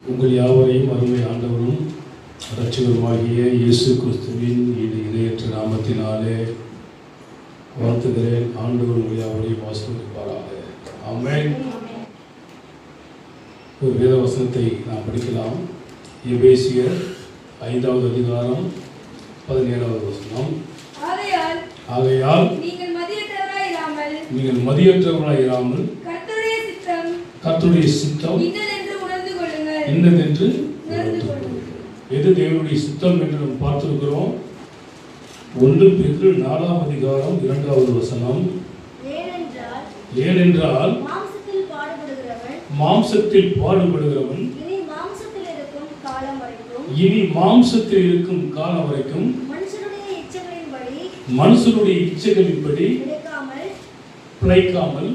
உங்கள் யாவரையும் அருமை ஆண்டவரும் இரட்சகருமாகிய இயேசு கிறிஸ்துவின் இணையற்ற நாமத்தினாலே வாழ்த்துகிறேன். ஆண்டவர் உங்கள் யாவரையும் ஆசீர்வதிப்பாராக. ஆமென். ஒரு வேத வசனத்தை நாம் படிக்கலாம். எபேசியர் 5வது அதிகாரம் 17வது வசனம். ஆகையால் நீங்கள் மதியற்றவராயிராமல் கர்த்தருடைய சித்தம் இன்னதென்று உணர்ந்து கொள்ளுங்கள். எது தேவனுடைய சித்தம் என்று நாம் பார்த்திருக்கிறோம். 1 பேதுரு 4ஆம் அதிகாரம் 2வது வசனம். ஏனென்றால் மாம்சத்தில் பாடுபடுகிறவன் இனி மாம்சத்தில் இருக்கும் காலம் வரைக்கும் மனுஷனுடைய இச்சைகளின்படி பிழைக்காமல்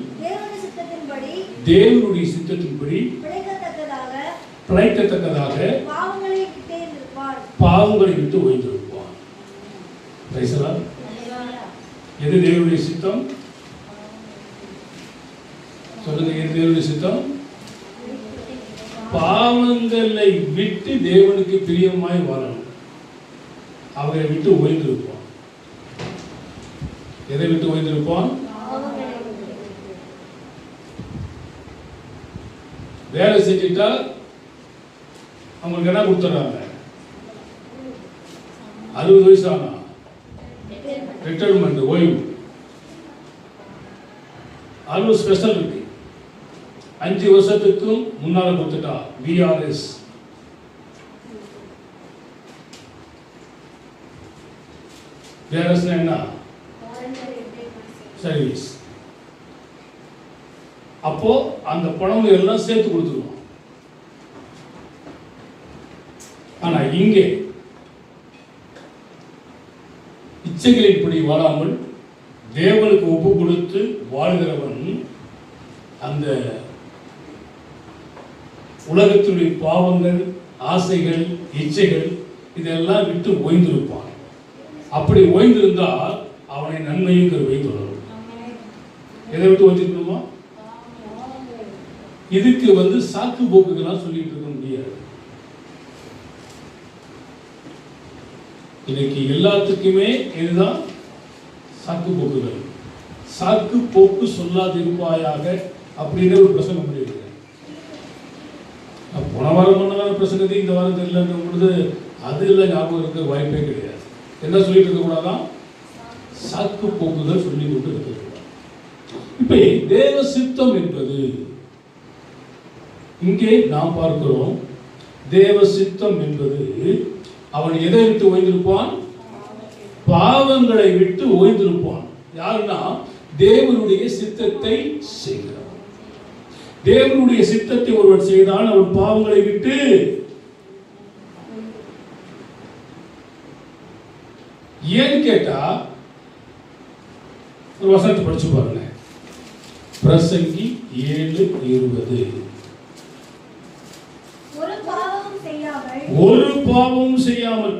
தேவனுடைய சித்தத்தின்படி பிழைக்கத்தக்கதாக பாவங்களை விட்டு ஓய்ந்திருப்பான். எது தேவனுடைய சித்தம்? சொல்லுங்க, எது தேவனுடைய சித்தம்? பாவங்களை விட்டு தேவனுக்கு பிரியமாய் வாழணும். அவரை விட்டு ஓய்ந்திருப்பான். எதை விட்டு ஓய்ந்திருப்பான்? வேலை செஞ்சுட்டா அவங்களுக்கு என்ன கொடுத்துறாங்க? 60 வயசு ஆனா ரிட்டையர்மெண்ட், ஓய்வு. அது ஸ்பெஷல் இருக்கு. 5 வருஷத்துக்கும் முன்னால கொடுத்துட்டா விஆர்எஸ். விஆர்எஸ் என்ன? சர்வீஸ். அப்போ அந்த பணம் எல்லாம் சேர்த்து கொடுத்துருவோம். ஆனா இங்கே இச்சைகளின்படி வாழாமல் தேவனுக்கு ஒப்பு கொடுத்து வாழ்கிறவன் அந்த உலகத்தினுடைய பாவங்கள், ஆசைகள், இச்சைகள் இதெல்லாம் விட்டு ஓய்ந்திருப்பான். அப்படி ஓய்ந்திருந்தால் அவனை நன்மையும் கருவை தொடரும். எதை விட்டு ஓய்ந்திருக்கணுமா? இதுக்கு சாக்கு போக்குகள்லாம் சொல்லிட்டு இருக்க முடியாது. இன்னைக்கு எல்லாத்துக்குமே இதுதான் சாக்கு போக்குகள். சாக்கு போக்கு சொல்லாதிருப்பாயாக அப்படின்னு ஒரு பிரசங்கம் பண்ணியிருக்கேன். போன வாரம் பண்ணதான பிரசங்கத்தை இந்த வாரம் தெரியலன்ற பொழுது அது இல்லை, ஞாபகம் இருக்க வாய்ப்பே கிடையாது. என்ன சொல்லிட்டு இருக்க கூடாதான்? சாக்கு போக்குகள் சொல்லி கொண்டு இருக்க. இப்ப தேவ சித்தம் என்பது இங்கே நாம் பார்க்கிறோம். தேவ சித்தம் என்பது அவன் எதை விட்டு ஓய்ந்திருப்பான்? பாவங்களை விட்டு ஓய்ந்திருப்பான். யாருன்னா தேவனுடைய சித்தத்தை செய்கிறான். தேவனுடைய சித்தத்தை ஒருவன் செய்தான், அவன் பாவங்களை விட்டு ஏன்னு கேட்டா ஒரு வசனத்தை படிச்சு பாருங்க. பிரசங்கி 7:20. ஒரு பாவமும் செய்யாமல்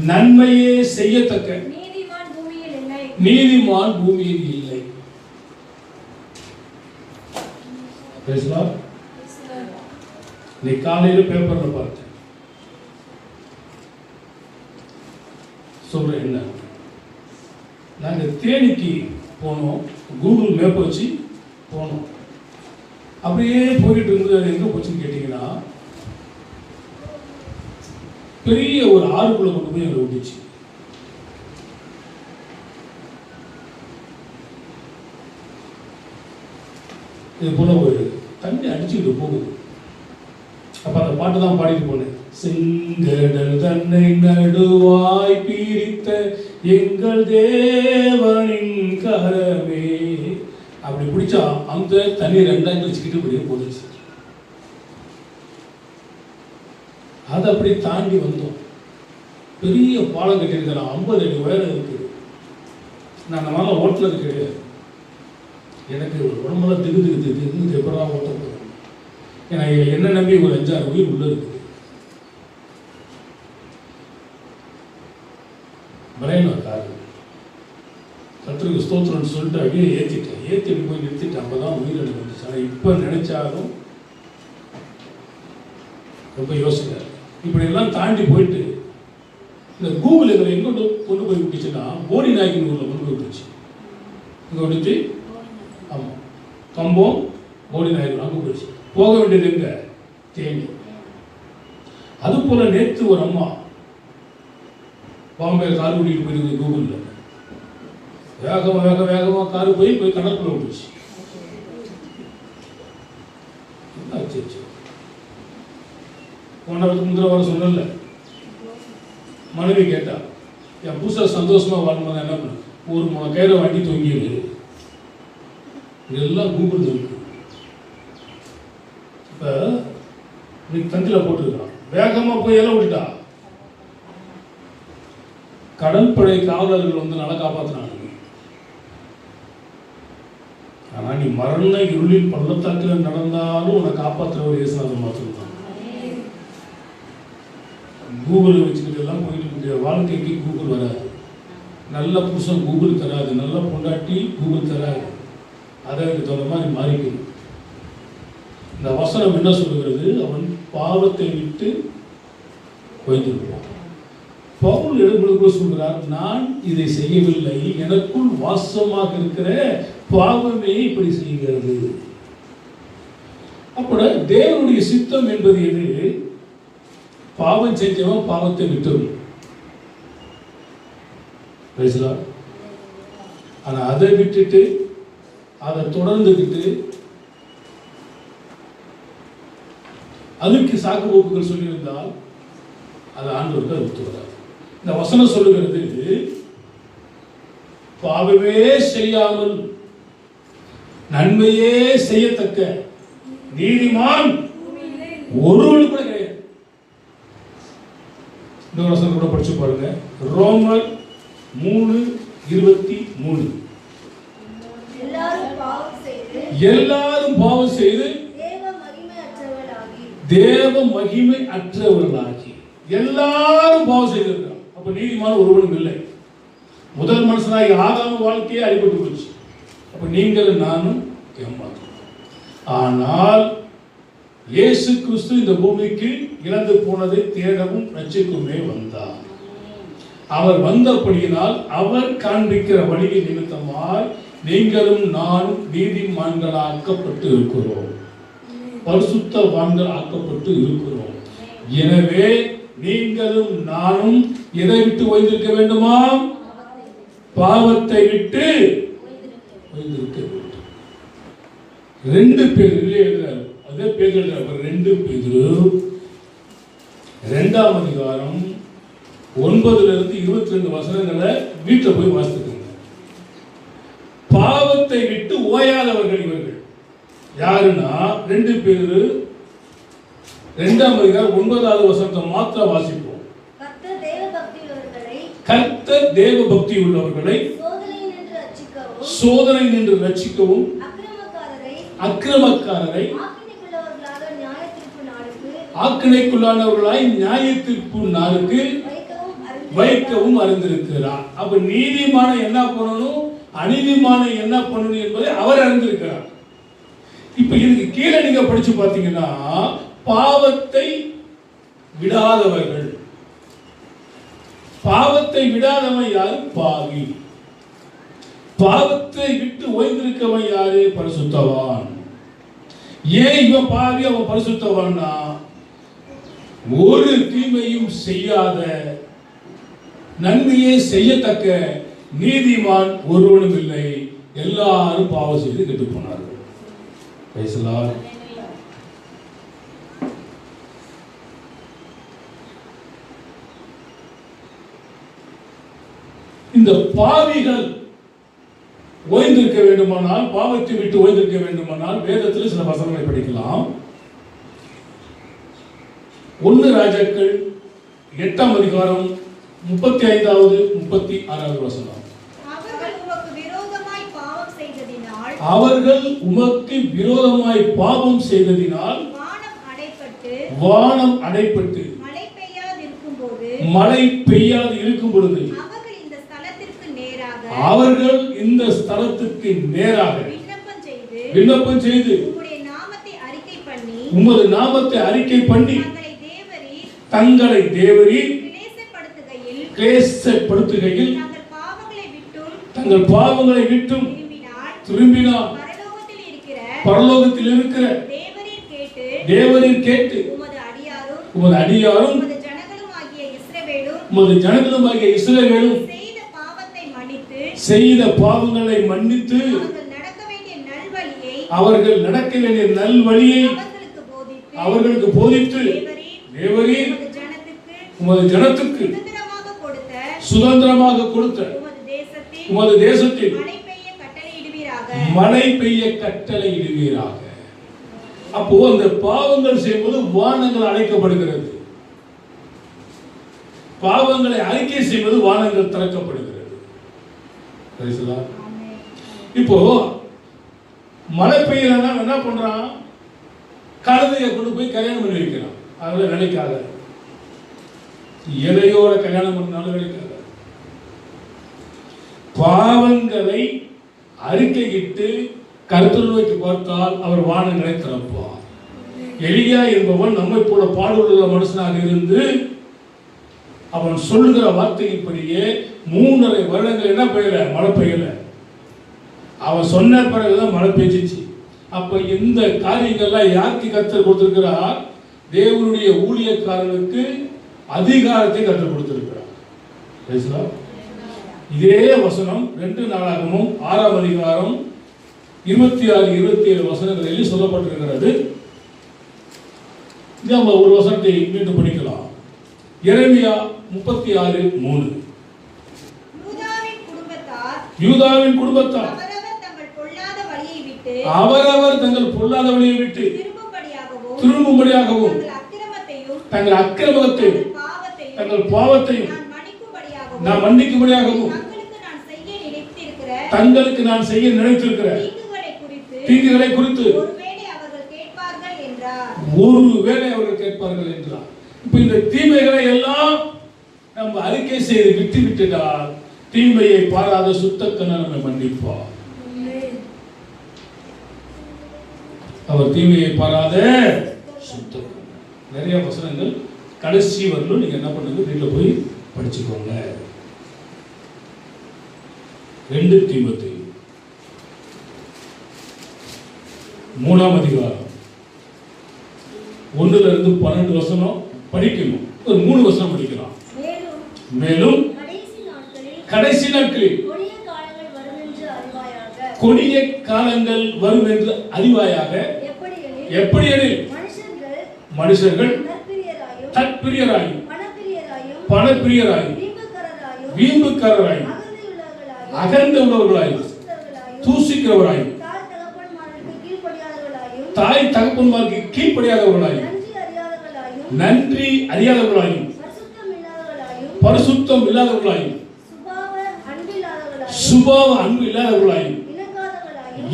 நன்மையே செய்யத்தக்க நீதிமான் பூமியில் இல்லை. நீ காலையில பேப்பர்ல பார்த்தேன். சொல்றேன் என்ன, நாங்க தேனிக்கு போனோம். கூகுள் மேப் வச்சு போனோம். அப்படியே போயிட்டு இருந்தது. எங்க போச்சுன்னு கேட்டீங்கன்னா பெரிய ஒரு ஆறுக்குள்ள கொண்டு போய் எங்களை விட்டுச்சு. இது போல ஒரு தண்ணி அடிச்சுக்கிட்டு போகுது. அப்ப அந்த பாட்டு தான் பாடிட்டு போனேன். செங்கடல் தன்னை நடுவாய் பிரித்த எங்கள் தேவனின் கரமே. அப்படி பிடிச்சா அந்த தண்ணி 2 வச்சுக்கிட்டு இப்படியே போதுச்சு. அதை அப்படி தாண்டி வந்தோம். பெரிய பாலம் கட்டியிருக்கிறோம். 50 அடி உயரம் இருக்கு. நான் அந்த மாதிரிலாம் ஓட்டுறது கிடையாது. எனக்கு ஒரு உடம்பெல்லாம் திகு எப்படா ஓட்ட போகிறேன். ஏன்னா என்ன நம்பி ஒரு 5-6 உயிர் உள்ள இருக்குது. பலையனா காரு கர்த்தருக்கு ஸ்தோத்திரம்னு சொல்லிட்டு அப்படியே ஏற்றிட்டு போய் நிறுத்திட்டு அப்போ தான் உயிரிழந்து வந்துச்சு. ஆனால் இப்போ நினைச்சாலும் ரொம்ப யோசனை. இப்படி எல்லாம் தாண்டி போயிட்டு இந்த கூகுள் எங்களை எங்கே கொண்டு போய் விட்டுச்சுன்னா போடி நாயக்கன் ஊரில் கொண்டு போய் விட்டுச்சு. இங்கே விட்டுச்சு. ஆமாம், கம்பம் போடி நாயக்கன் அங்கே போயிடுச்சு. போக வேண்டியது எங்க? தேனி. அது போல நேற்று ஒரு அம்மா பாம்பே கார் கூட்டிகிட்டு போயிருக்கு. கூகுளில் வேகமாக காரு போய் கடற்குள்ள விட்டுச்சு. போன முந்திர வர சொன்னல, மனைவி கேட்டா என் புதுசாக சந்தோஷமா வாழணும் என்ன பண்ண, ஒரு கயிறை வாங்கி தொங்கிடு. இதெல்லாம் கூகுள் இருக்கு. இப்போ இன்னைக்கு தந்தில போட்டுருக்கான், வேகமாக போய் எல்லாம் விட்டுட்டா. கடற்படை காவலர்கள் வந்து நல்லா காப்பாற்றினாங்க. ஆனால் நீ மரண இருளின் பள்ளத்தாக்கில் நடந்தாலும் உன்னை காப்பாற்றுறவர் இயேசுநாதர் மாத்திரம் தான். கூகுளை வச்சுக்கிட்டு எல்லாம் போயிட்டு இருக்க வாழ்க்கைக்கு கூகுள் வராது. நல்ல புருஷன் கூகுள் தராது, நல்ல பொண்டாட்டி கூகுள் தராது. அதை தகுந்த மாதிரி மாறிக்கணும். இந்த வசனம் என்ன சொல்லுகிறது? அவன் பாவத்தை விட்டு வைத்திருப்பான். பவுல் எழுதும்போது சொல்கிறார், நான் இதை செய்யவில்லை, எனக்குள் வாசமாக இருக்கிற பாவமே இப்படி செய்கிறது. அப்ப தேவனுடைய சித்தம் என்பது எது? பாவம் செஞ்சவன் பாவத்தை விட்டுரும். ஆனா அதை விட்டுட்டு அதை தொடர்ந்துகிட்டு அதுக்கு சாக்கு போக்குகள் சொல்லியிருந்தால் அது ஆண்டவருக்கு அது ஒத்து வராது. இந்த வசனம் சொல்லுகிறது, பாவமே செய்யாமல் நன்மையே செய்யத்தக்க நீதிமான் ஒருவன் கூட கிடையாது. இந்த வசனம் கூட படிச்சு பாருங்க. ரோமர் 3:23. எல்லாரும் பாவம் செய்து தேவ மகிமை அற்றவர்களாகி எல்லாரும் பாவம் செய்திருக்கிறார். அப்ப நீதிமான் ஒருவனும் இல்லை. முதல் மனுஷனாகி ஆதாம் வாழ்க்கையே அடிபட்டு போச்சு. அப்ப நீங்கள் நானும் ஏமாற்றோம். ஆனால் இயேசு கிறிஸ்து இந்த பூமிக்கு இழந்து போனதை தேடவும் ரட்சிக்குமே வந்தார். அவர் வந்தபடியினால் அவர் காண்பிக்கிற வழியின் நிமித்தமாய் நீங்களும் நானும் நீதிமான்களாக்கப்பட்டு இருக்கிறோம், பரிசுத்தவான்கள் ஆக்கப்பட்டு இருக்கிறோம். எனவே நீங்களும் நானும் எதை விட்டு ஓய்ந்திருக்க வேண்டுமா? பாவத்தை விட்டு ஓய்ந்திருக்க வேண்டும். 2 பேர் எழுதுறாரு, அதே பேர் எழுதுறாரு. 2 பேர் 2ஆம் அதிகாரம் 9 to 22 வசனங்களை வீட்டில் போய் வாசித்துக்கோங்க. பாவத்தை விட்டு ஓயாதவர்கள் இவர்கள் யாருன்னா 2 பேர் 2ஆம் அதிகாரம் 9வது வசனத்தை மாத்திரம் வாசிப்போம். கர்த்தர் தேவ பக்தி உள்ளவர்களை சோதனை நின்று ரட்சிக்கவும் அக்கிரமக்காரரை ஆக்கினைக்குள்ளானவர்களாய் நியாயத்தீர்ப்பு நாளுக்கு வைக்கவும் அறிந்திருக்கிறார். அப்ப நீதிமான என்ன பண்ணணும், அநீதிமான என்ன பண்ணணும் என்பதை அவர் அறிந்திருக்கிறார். இப்ப இதுக்கு கீழே நீங்க படிச்சு பார்த்தீங்கன்னா பாவத்தை விடாதவர்கள். பாவத்தை விடாதவன் யாரு? பாவி. பாவத்தை விட்டு ஓய்ந்திருக்கவன் யாரு? பரிசுத்தவான். ஏன் இவன் பாவி அவன் பரிசுத்தவான்னா, ஒரு தீமையும் செய்யாத நன்மையே செய்யத்தக்க நீதிமான் ஒருவனும் இல்லை, எல்லாரும் பாவம் செய்து கெட்டு போனார்கள். இந்த பாவிகள் ஓய்ந்திருக்க வேண்டுமானால், பாவத்தை விட்டு ஓய்ந்திருக்க வேண்டுமானால் வேதத்தில் சில வசனங்களை படிக்கலாம். 1 ராஜாக்கள் 8ஆம் அதிகாரம் 35வது 36வது வசனம். அவர்கள் உமக்கு விரோதமாய் பாவம் செய்ததினால் வானம் அடைப்பட்டு மழை பெய்யாது இருக்கும் பொழுது அவர்கள் இந்த ஸ்தலத்துக்கு நேராக விண்ணப்பம் செய்து உமது நாமத்தை அறிக்கை பண்ணி தங்களை தேவரீர் கிளேசப்படுத்துகையில் தங்கள் பாவங்களை விட்டும் திரும்பினார் பரலோகத்தில் இருக்கிற தேவரீர் கேட்டு உமது அடியாரும் உமது ஜனங்களுமாகிய இஸ்ரவேலும் செய்த பாவங்களை மன்னித்து அவர்கள் நடக்க வேண்டிய நல்வழியை அவர்களுக்கு போதித்து தேவரீர் உமது ஜனத்துக்கு சுதந்திரமாக கொடுத்த உமது தேசத்தில் மழை பெய்ய கட்டளையிடுவீராக. அப்போ அந்த பாவங்கள் செய்யும்போது வானங்கள் அழைக்கப்படுகிறது, பாவங்களை அறிக்கை செய்வது வானங்கள் திறக்கப்படுகிறது. இப்போ மழை பெய்யலன்னா என்ன பண்றான்? கழுதையை கொண்டு போய் கல்யாணம் பண்ணி வைக்கிறான். அதுல நினைக்காத, எதையோட கல்யாணம் பண்ணாலும் நினைக்காத. பாவங்களை அறிக்கையிட்டு கர்த்தரை நோக்கி பார்த்தால் அவர் வானங்களை திறப்பார். எலியா என்பவன் நம்மை போல பாடுள்ள மனுஷனாக இருந்து அவன் சொல்லுகிற வார்த்தையின்படியே 3.5 வருடங்கள் என்ன பெய்யல, மழை பெய்யல. அவன் சொன்ன பிறகுதான் மழை பெய்ஞ்சிச்சு. அப்ப இந்த காரியங்கள்லாம் யாருக்கு கர்த்தர் கொடுத்திருக்கிறார்? தேவனுடைய ஊழியக்காரனுக்கு அதிகாரத்தை கற்றுக் கொடுத்திருக்கிறார். இதே வசனம் 2 நாளாகமும் 6ஆம் அதிகாரம் 26, 27 வசனங்களில் சொல்லப்பட்டிருக்கிறது. நம்ம ஒரு வசனத்தை மீண்டும் படிக்கலாம். எரேமியா 36:3. யூதாவின் குடும்பத்தார் அவரவர் தங்கள் பொல்லாத வழியை விட்டு திரும்பும்படியாகவும் தங்கள் அக்கிரமத்தையும் தங்கள் பாவத்தையும் நான் மன்னிக்கும்படியாகவும் தங்களுக்கு நான் செய்ய நினைத்திருக்கிற தீங்குகளை குறித்து ஒருவேளை அவர்கள் கேட்பார்கள் என்றார். இப்ப இந்த தீமைகளை எல்லாம் நம்ம அறிக்கை செய்து விட்டு விட்டுட்டால் தீமையை பாராத சுத்தக்கன நம்மை மன்னிப்பார். அவர் தீமையை பாராத சுத்தம். நிறைய வசனங்கள் கடைசி வரலும் நீங்க என்ன பண்ணுங்க, வீட்டில் போய் படிச்சுக்கோங்க. 2 தீமோத்தேயு 3ஆம் அதிகாரம் 1 - 12 வசனம் படிக்கணும். ஒரு 3 வசனம் படிக்கலாம். மேலும் கடைசி நாட்களில் கொடிய காலங்கள் வரும் என்று அறிவாயாக. எப்படி எனில் மனுஷர்கள் தற்பிரியராயும் பணப்பிரியராயும் வீம்புக்காரராயும் அகந்த உள்ளவர்களாயும் தூசிக்கிறவராயும் தாய் தகப்பன்மாருக்கு கீழ்ப்படியாதவர்களாயும் நன்றி அறியாதவர்களாயும் பரிசுத்தம் இல்லாதவர்களாயும் சுபாவ அன்பு இல்லாதவர்களாயும்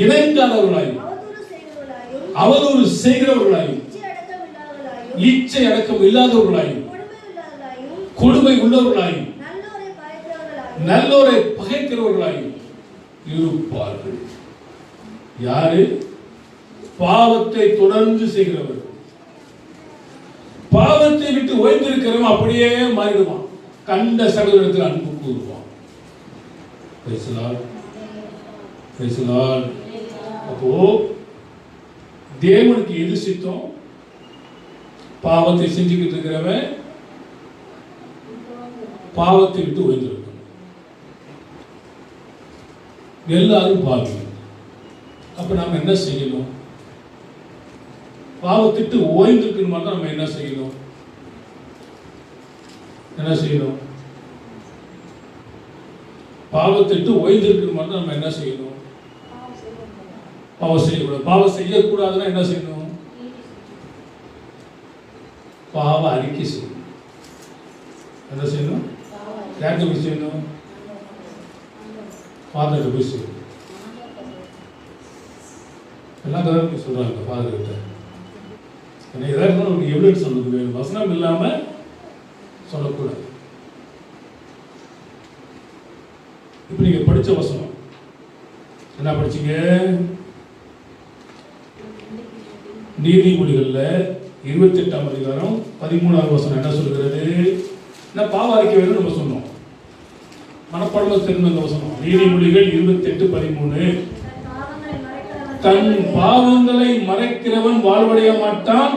இணங்காதவர்களாயும் அவதூறு செய்கிறவர்களாயும் இச்சை அடக்கம் இல்லாதவர்களாயும் கொடுமை உள்ளவர்களாயும் நல்லோரை பகைக்கிறவர்களாயும் இருப்பார்கள். யாரு? பாவத்தை தொடர்ந்து செய்கிறவர்கள். பாவத்தை விட்டு ஓய்ந்திருக்கிறவன் அப்படியே மாறிடுவான். கண்ட சகோதரத்தில் அன்பு கூறுவான். அப்போ தேவனுக்கு எது சித்தம்? பாவத்தை செஞ்சுக்கிட்டு இருக்கிறவன் பாவத்தை விட்டு ஓய்ந்திருக்கணும். எல்லாரும் பாவி. அப்ப நாம என்ன செய்யணும்? பாவத்திட்டு ஓய்ந்திருக்கணுமா? நம்ம என்ன செய்யணும்? பாவத்திட்டு ஓய்ந்திருக்கணுமா? நம்ம என்ன செய்யணும்? பாவம் செய்யக்கூடாது. பாவம் செய்யக்கூடாதுன்னா என்ன செய்யணும்? பாவ அறிக்கை செய்யணும். என்ன செய்யணும்? யாருக்கு போய் செய்யணும்? ஃபாதர்கிட்ட போய் செய்யணும். எல்லா தடவையும் சொல்றாங்க ஃபாதர் கிட்ட. எதா இருந்தாலும் உங்களுக்கு எவிடன்ஸ் சொல்லுது வேணும். வசனம் இல்லாம சொல்லக்கூடாது. இப்ப நீங்க படிச்ச வசனம் என்ன படிச்சீங்க? நீதிமொழிகள்ல 28ஆம் அதிகாரம் 13வது வசனம் என்ன சொல்கிறது? நான் பாவ அறிக்கை வேணும் நம்ம சொன்னோம். மனப்பாடமா தெரிந்த அந்த வசனம். நீதிமொழிகள் 28:13. தன் பாவங்களை மறைக்கிறவன் வாழ்வடைய மாட்டான்.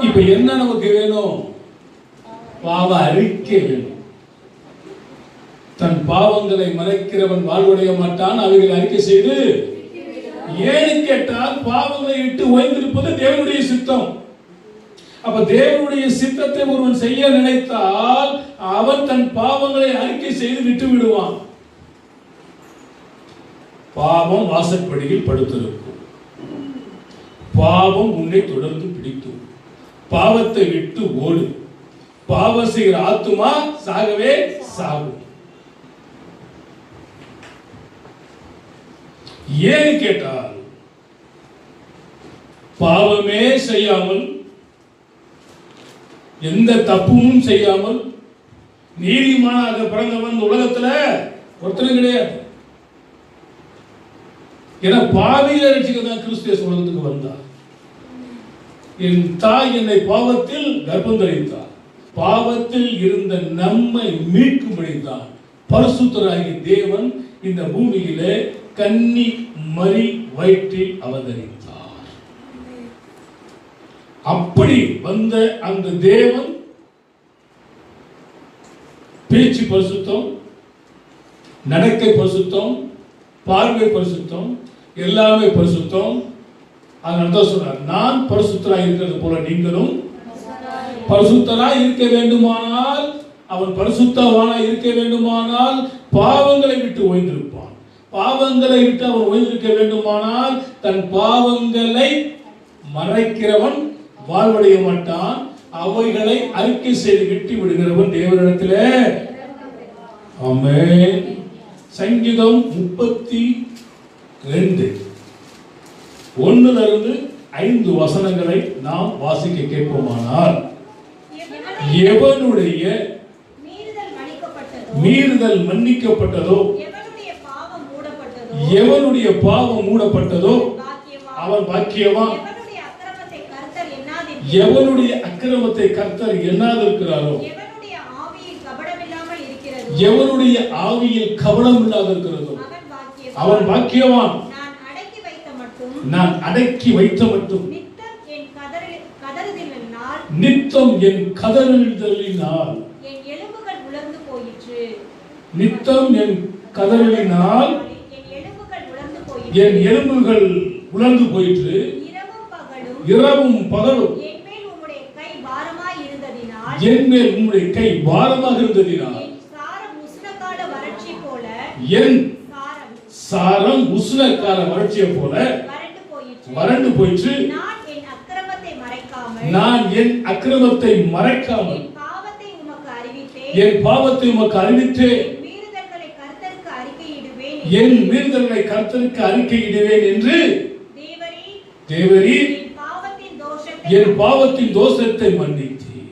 இப்ப என்ன நமக்கு வேணும்? பாவ அறிக்கை வேணும். தன் பாவங்களை மறைக்கிறவன் வாழ்வடைய மாட்டான், அவைகளை அறிக்கை செய்து. ஏன்னு கேட்டால் பாவங்களை விட்டு ஓய்ந்திருப்பது தேவனுடைய சித்தம். அப்ப தேவனுடைய சித்தத்தை ஒருவன் செய்ய நினைத்தால் அவன் தன் பாவங்களை அறிக்கை செய்து விட்டு விடுவான். பாவம் வாசற்படியில் படுத்திருக்கும், பாவம் உன்னை தொடர்ந்து பிடிக்கும், பாவத்தை விட்டு ஓடு, பாவம் செய்கிற ஆத்துமா சாகவே சாகும். ஏன்னு கேட்டால் பாவமே செய்யாமல் எந்த தப்பும் செய்யாமல் நீதிமானாக பிறந்தவன் உலகத்துல ஒருத்தரும் கிடையாது. ஏன்னா பாவியை ரட்சிக்க தான் கிறிஸ்து உலகத்துக்கு வந்தார். என் தாய் என்னை பாவத்தில் கர்ப்பம் தரித்தார். பாவத்தில் இருந்த நம்மை மீட்கும்படி தான் பரிசுத்தராகிய தேவன் இந்த பூமியிலே கன்னி மரி வயிற்றில் அவதரித்தார். அப்படி வந்த அந்த தேவன் பேச்சு பரிசுத்தம், நடக்கை பரிசுத்தம், பார்வை பரிசுத்தம், எல்லாமே பரிசுத்தம். அதனால தான் சொல்றார், நான் பரிசுத்தராய் இருக்கிறது போல நீங்களும் பரிசுத்தராய் இருக்க வேண்டுமானால், அவன் பரிசுத்தவானாய் இருக்க வேண்டுமானால் பாவங்களை விட்டு ஓய்ந்திருப்பான். பாவங்களை விட்டு அவன் ஓய்ந்திருக்க வேண்டுமானால் தன் பாவங்களை மறைக்கிறவன் வாழ்வடைய மாட்டான். அவைகளை அறிக்கை செய்து விட்டு விடுகிறவன் தேவனிடத்திலே. ஆமென். சங்கீதம் 32:1-5 வசனங்களை நாம் வாசிக்க கேட்போமானால், எவனுடைய மீறுதல் மன்னிக்கப்பட்டதோ, எவனுடைய பாவம் மூடப்பட்டதோ அவன் பாக்கியவான். எவனுடைய அக்கிரமத்தை கர்த்தர் எண்ணாதிருக்கிறாரோ, எவனுடைய ஆவியில் கபடம் இல்லாதிருக்கிறதோ அவன் பாக்கியவான். நான் அடக்கி வைத்த மட்டும் நித்தம் என் கதறலினால், நித்தம் என் கதறலினால் என் எலும்புகள் உலர்ந்து போயிற்று. இரவும் பகலும் என் மேல் உம்முடைய கை பாரமாக இருந்ததினால் என் சாரம் உஷ்ணக்கால வறட்சியை போல வறண்டு போயிற்று. நான் என் அக்கிரமத்தை மறைக்காமல் என் பாவத்தை உமக்கு அறிவித்தேன். என் மீறுதல்களை கர்த்தருக்கு அறிக்கையிடுவேன் என்று தேவரீர் என் பாவத்தின் தோஷத்தை மன்னித்தீர்.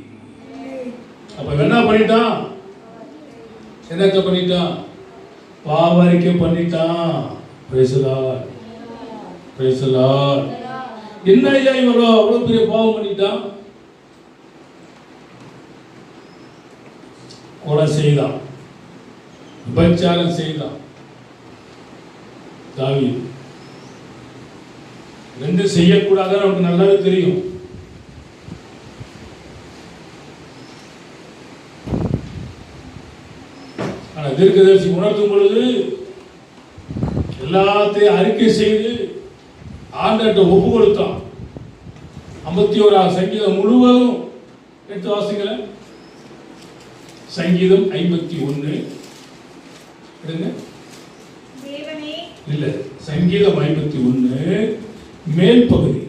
அப்ப என்ன பண்ணிட்டான்? என்னத்த பண்ணிட்டான்? பாவ அறிக்கை பண்ணிட்டான். Praise the Lord, praise the Lord. என்ன ஐயா இவரோ அவ்வளவு பெரிய பாவம் பண்ணிட்டான்? கொலை செய்தான், விபச்சாரம் செய்தான். தாவீது ரெண்டு செய்யக்கூடாதுன்னு அவனுக்கு நல்லாவே தெரியும். ஆனா தீர்க்கதரிசி உணர்த்தும் பொழுது எல்லாத்தையும் அறிக்கை செய்து ஆண்டவர்கிட்ட ஒப்பு கொடுத்தான். 51ஆம் சங்கீதம் முழுவதும் எடுத்து வாசிங்கள. சங்கீதம் 51 இல்ல, சங்கீதம் 51 மேல் பகுதி.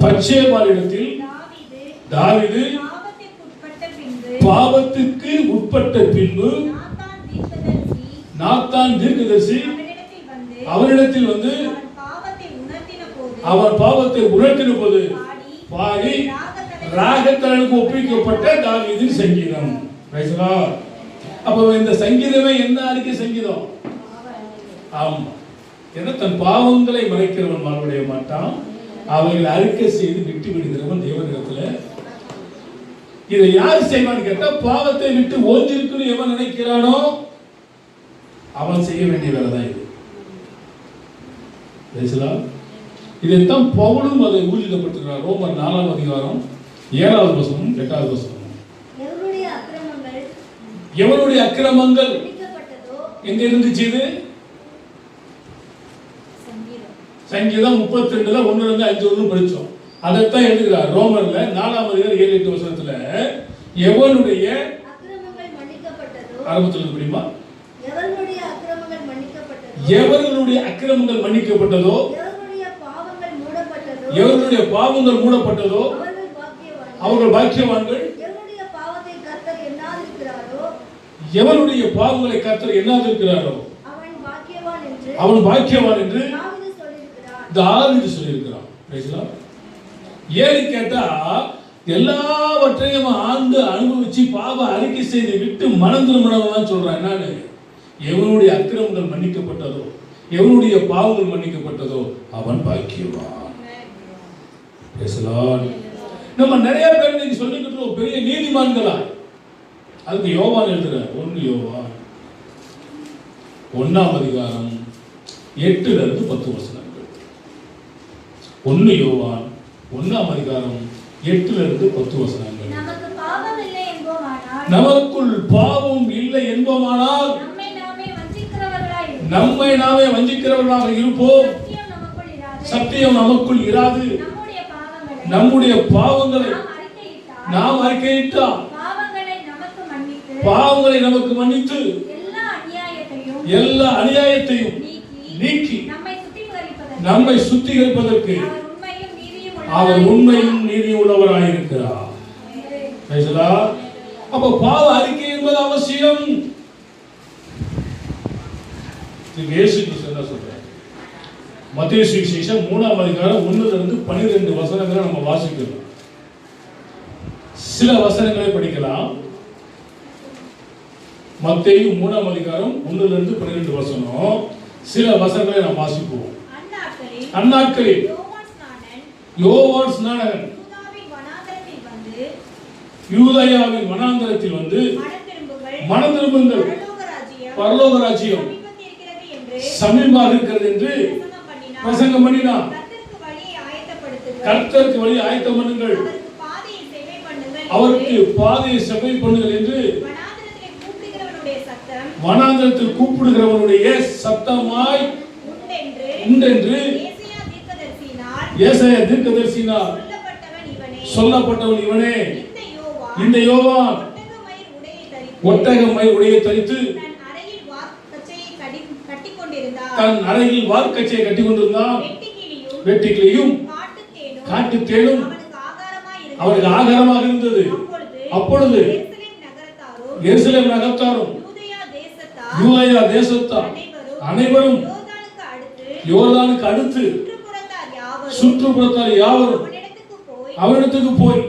பச்சேபாலிடத்தில் தாவீது பாவத்துக்கு உட்பட்ட பின்பு நாத்தான் தீர்க்கதரிசி அவரிடத்தில் வந்து அவன் பாவத்தை உணர்த்தின போது பாடி ராகத்தானுக்கு ஒப்பிக்கப்பட்ட தாவீதின் சங்கீதம். Praise the Lord. அப்ப இந்த சங்கீதமே என்ன அறிக்கை சங்கீதம்? ஆமா, ஏன்னா தன் பாவங்களை மறைக்கிறவன் வாழ்வடைய மாட்டான், அவைகளை அறிக்கை செய்து விட்டு விடுகிறவன் தேவனிடத்துல. இதை யார் செய்வான்னு கேட்டா, பாவத்தை விட்டு ஓஞ்சிருக்குன்னு எவன் நினைக்கிறானோ அவன் செய்ய வேண்டிய வேலை தான் இது. இதைத்தான் பவுலும் அதை ஊழியப்படுத்துகிறார். ரோமர் 4ஆம் அதிகாரம் 7வது வசனம் 8வது வசனம். எவனுடைய அக்கிரமங்கள் எங்க இருந்துச்சு? இது சங்கீதம் 32ல 1-5 வரலும் படிச்சோம். அதைத்தான் எழுதுகிறார் ரோமர்ல 4ஆம் அதிகாரம் 7-8 வசனத்துல. எவனுடைய ஆரம்பத்தில் முடியுமா? எவர்களுடைய அக்கிரமங்கள் மன்னிக்கப்பட்டதோ, எவர்களுடைய பாவங்கள் மூடப்பட்டதோ அவர்கள் பாக்கியவான்கள். எவனுடைய பாவங்களை கர்த்தர் எண்ணாதிருக்கிறாரோ அவன் பாக்கியவான் என்று தாவீது சொல்லியிருக்கிறான். ஏன்னு கேட்டா, எல்லாவற்றையும் ஆண்டு அனுபவிச்சு பாவ அறிக்கை செய்து விட்டு மனம் திரும்பினவன் சொல்றான். என்னன்னு? எவனுடைய அக்கிரமங்கள் மன்னிக்கப்பட்டதோ, எவனுடைய பாவங்கள் மன்னிக்கப்பட்டதோ அவன் பாக்கியவான். நம்ம நிறைய பேர் நீங்க சொல்லிக்கிட்டு பெரிய நீதிமான்களா? அதுக்கு யோவான் எழுதுறார். 1 யோவான் 1ஆம் அதிகாரம் 8-10 வசனங்கள். 1 யோவான் 1ஆம் அதிகாரம் 8-10 வசனங்கள். நமக்குள் பாவம் இல்லை என்போமானால் நம்மை நாமே வஞ்சிக்கிறவர்களாக இருப்போம். சத்தியம் நமக்குள் இராது. நம்முடைய பாவங்களை நாம் அறிக்கையிட்டால் பாவங்களை நமக்கு மன்னித்து எல்லா அநியாயத்தையும் நீக்கி நம்மை சுத்திகரிப்பதற்கு அவர் உண்மையும் நீதியும் உள்ளவராயிருக்கிறார். அப்ப பாவ அறிக்கை என்பது அவசியம். இயேசு கிறிஸ்து என்ன சொல்றார்? மத்தேயு சுவிசேஷம் 3ஆம் அதிகாரம் 1-12 வசனங்களை நம்ம வாசிக்கிறோம். சில வசனங்களை படிக்கலாம். மத்தேயு 3ஆம் அதிகாரம் 1-12 வசனம். சில வசனங்களை நாம் வாசிப்போம். அந்நாட்களில் யோவான் ஸ்நானகன் யூதேயாவின் வனாந்தரத்தில் வந்து மனம் திரும்புங்கள், பரலோக ராஜ்யம் சமீபமாக இருக்கிறது என்று பிரசங்கம் பண்ணினார். கர்த்தருக்கு வழி ஆயத்தம் பண்ணுங்கள், அவருக்கு பாதையை செவ்வை பண்ணுங்கள் என்று வனாந்தரத்தில் கூப்பிடுகிறவனுடைய சத்தமாய் உண்டென்று ஏசாயா தீர்க்கதரிசியினால் சொல்லப்பட்டவன் இவனே. இந்த யோவான் ஒட்டக மயிர் உடையை தரித்து தன் அறையில் வார்க்கச்சையை கட்டி கொண்டிருந்தான். வெட்டுக்கிளியும் காட்டு தேனும் அவனுக்கு ஆகாரமாக இருந்தது. அப்பொழுது எருசலேம் நகரத்தாரும் யூதேயா தேசத்தார் அனைவரும் யோர்தானுக்கு அடுத்து சுற்றுப்புறத்தார் யாவரும் அவரிடத்துக்கு போய்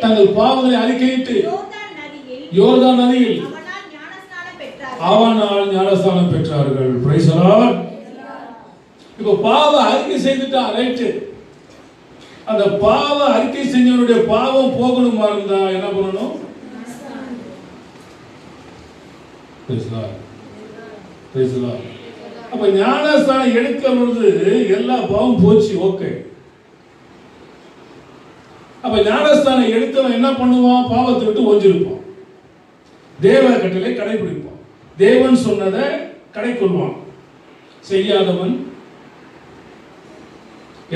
தங்கள் பாவங்களை அறிக்கையிட்டு யோர்தான் நதியில் அவனால் ஞானஸ்நானம் பெற்றார்கள். Praise the Lord. இப்போ பாவ அறிக்கை செய்துட்டான், ரைட்? அந்த பாவ அறிக்கை செஞ்சவனுடைய பாவம் போகணுமா இருந்தா என்ன பண்ணணும்? Praise the Lord. Praise the Lord. அப்ப ஞானஸ்நானம் எடுக்கும் பொழுது எல்லா பாவம் போச்சு, ஓகே. அப்ப ஞானஸ்நானம் எடுத்தவன் என்ன பண்ணுவான்? பாவத்தை விட்டு ஓஞ்சிருப்பான். தேவ கட்டளை கடைபிடிப்பான். தேவன் சொன்னதை கடைக்கொள்வான். செய்யாதவன்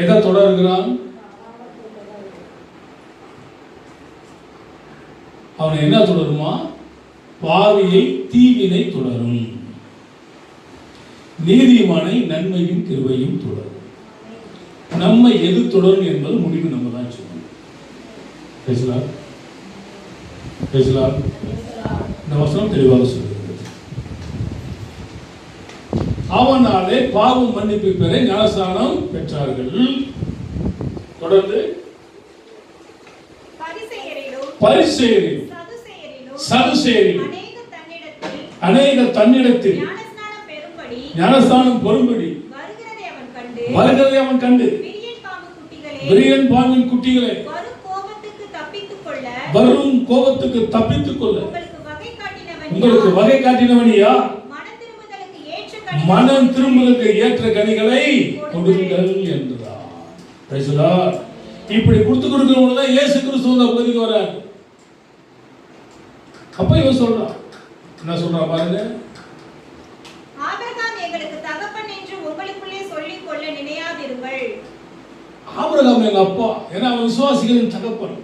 எதை தொடர்கிறான்? அவனை என்ன தொடருமா? பாவியை தீவினை தொடரும், நீதிமானை நன்மையும் கிருபையும் தொடரும். நம்மை எது தொடரும் என்பது முடிவு நம்ம தான் சொல்லணும். பேசலாம் பேசலாம். இந்த வசனம் தெளிவாக சொல்லுகிறது. அவனாலே பாவம் மன்னிப்பு பெற ஞானஸ்நானம் பெற்றார்கள். தொடர்ந்து பரிசேயரிலும் சதுசேயரிலும் அநேக தன்னிடத்தில் ஞானஸ்தானம் பெறும்படி வருகிறதை அவன் கண்டு விரியன் பாம்பின் குட்டிகளை வரும் கோபத்துக்கு தப்பித்துக் கொள்ள உங்களுக்கு வகை காட்டினவன் யார்? மனம் திரும்புதலுக்கு ஏற்ற கனிகளை கொடுங்கள் என்றார். Praise the Lord. இப்படி கொடுக்கிறவங்க தான் இயேசு கிறிஸ்து அந்த பகுதிக்கு வரார். அப்ப இவன் சொல்றான், என்ன சொல்றான் பாருங்க, ஆபிரகாம் எங்களுக்கு தகப்பன் என்று உங்களுக்குள்ளே சொல்லிக் கொள்ள நினையாதிருங்கள். ஆபிரகாம் எங்க அப்பா, ஏன்னா அவன் விசுவாசிகளின் தகப்பன்.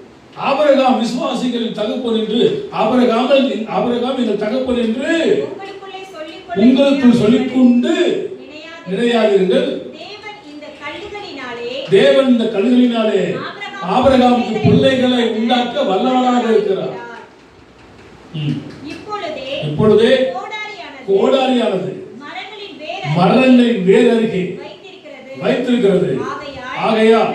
ஆபிரகாம் விசுவாசிகளின் தகப்பன் என்று ஆபிரகாம் எங்கள் தகப்பன் என்று உங்களுக்குள் சொல்லிக்கொண்டு நினையாதிருங்கள். தேவன் இந்த கல்லுகளினாலே ஆபிரகாமுக்கு பிள்ளைகளை உண்டாக்க வல்லவராக இருக்கிறார். இப்பொழுதே கோடாரியானது மரங்களின் வேர் அருகே வைத்திருக்கிறது. ஆகையால்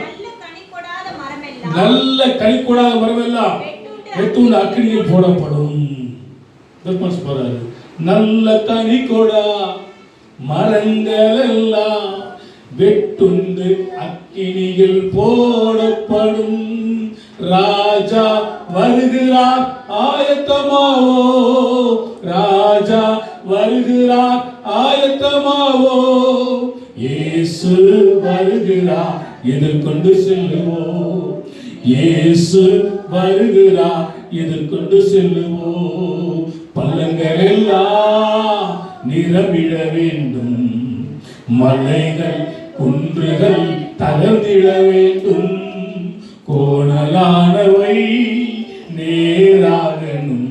நல்ல கனி கொடாத மரம் எல்லாம் வெட்டுண்டு அக்கினியில் போடப்படும். நல்ல கனி கொடா மரங்கள் எல்லாம் வெட்டுண்டு அக்கினியில் போடப்படும். ராஜா வருகிறார் ஆயத்தமாவோ, ராஜா வருகிறார் ஆயத்தமாவோ, இயேசு வருகிறார் எதிர்கொண்டு செல்லுவோம், இயேசு வருகிறார் எதிர்கொண்டு செல்லுவோம். பள்ளங்கள் எல்லாம் நிரம்பிட வேண்டும், மலைகள் குன்றுகள் தகர்ந்திட வேண்டும், கோணலானவை நேராகணும்,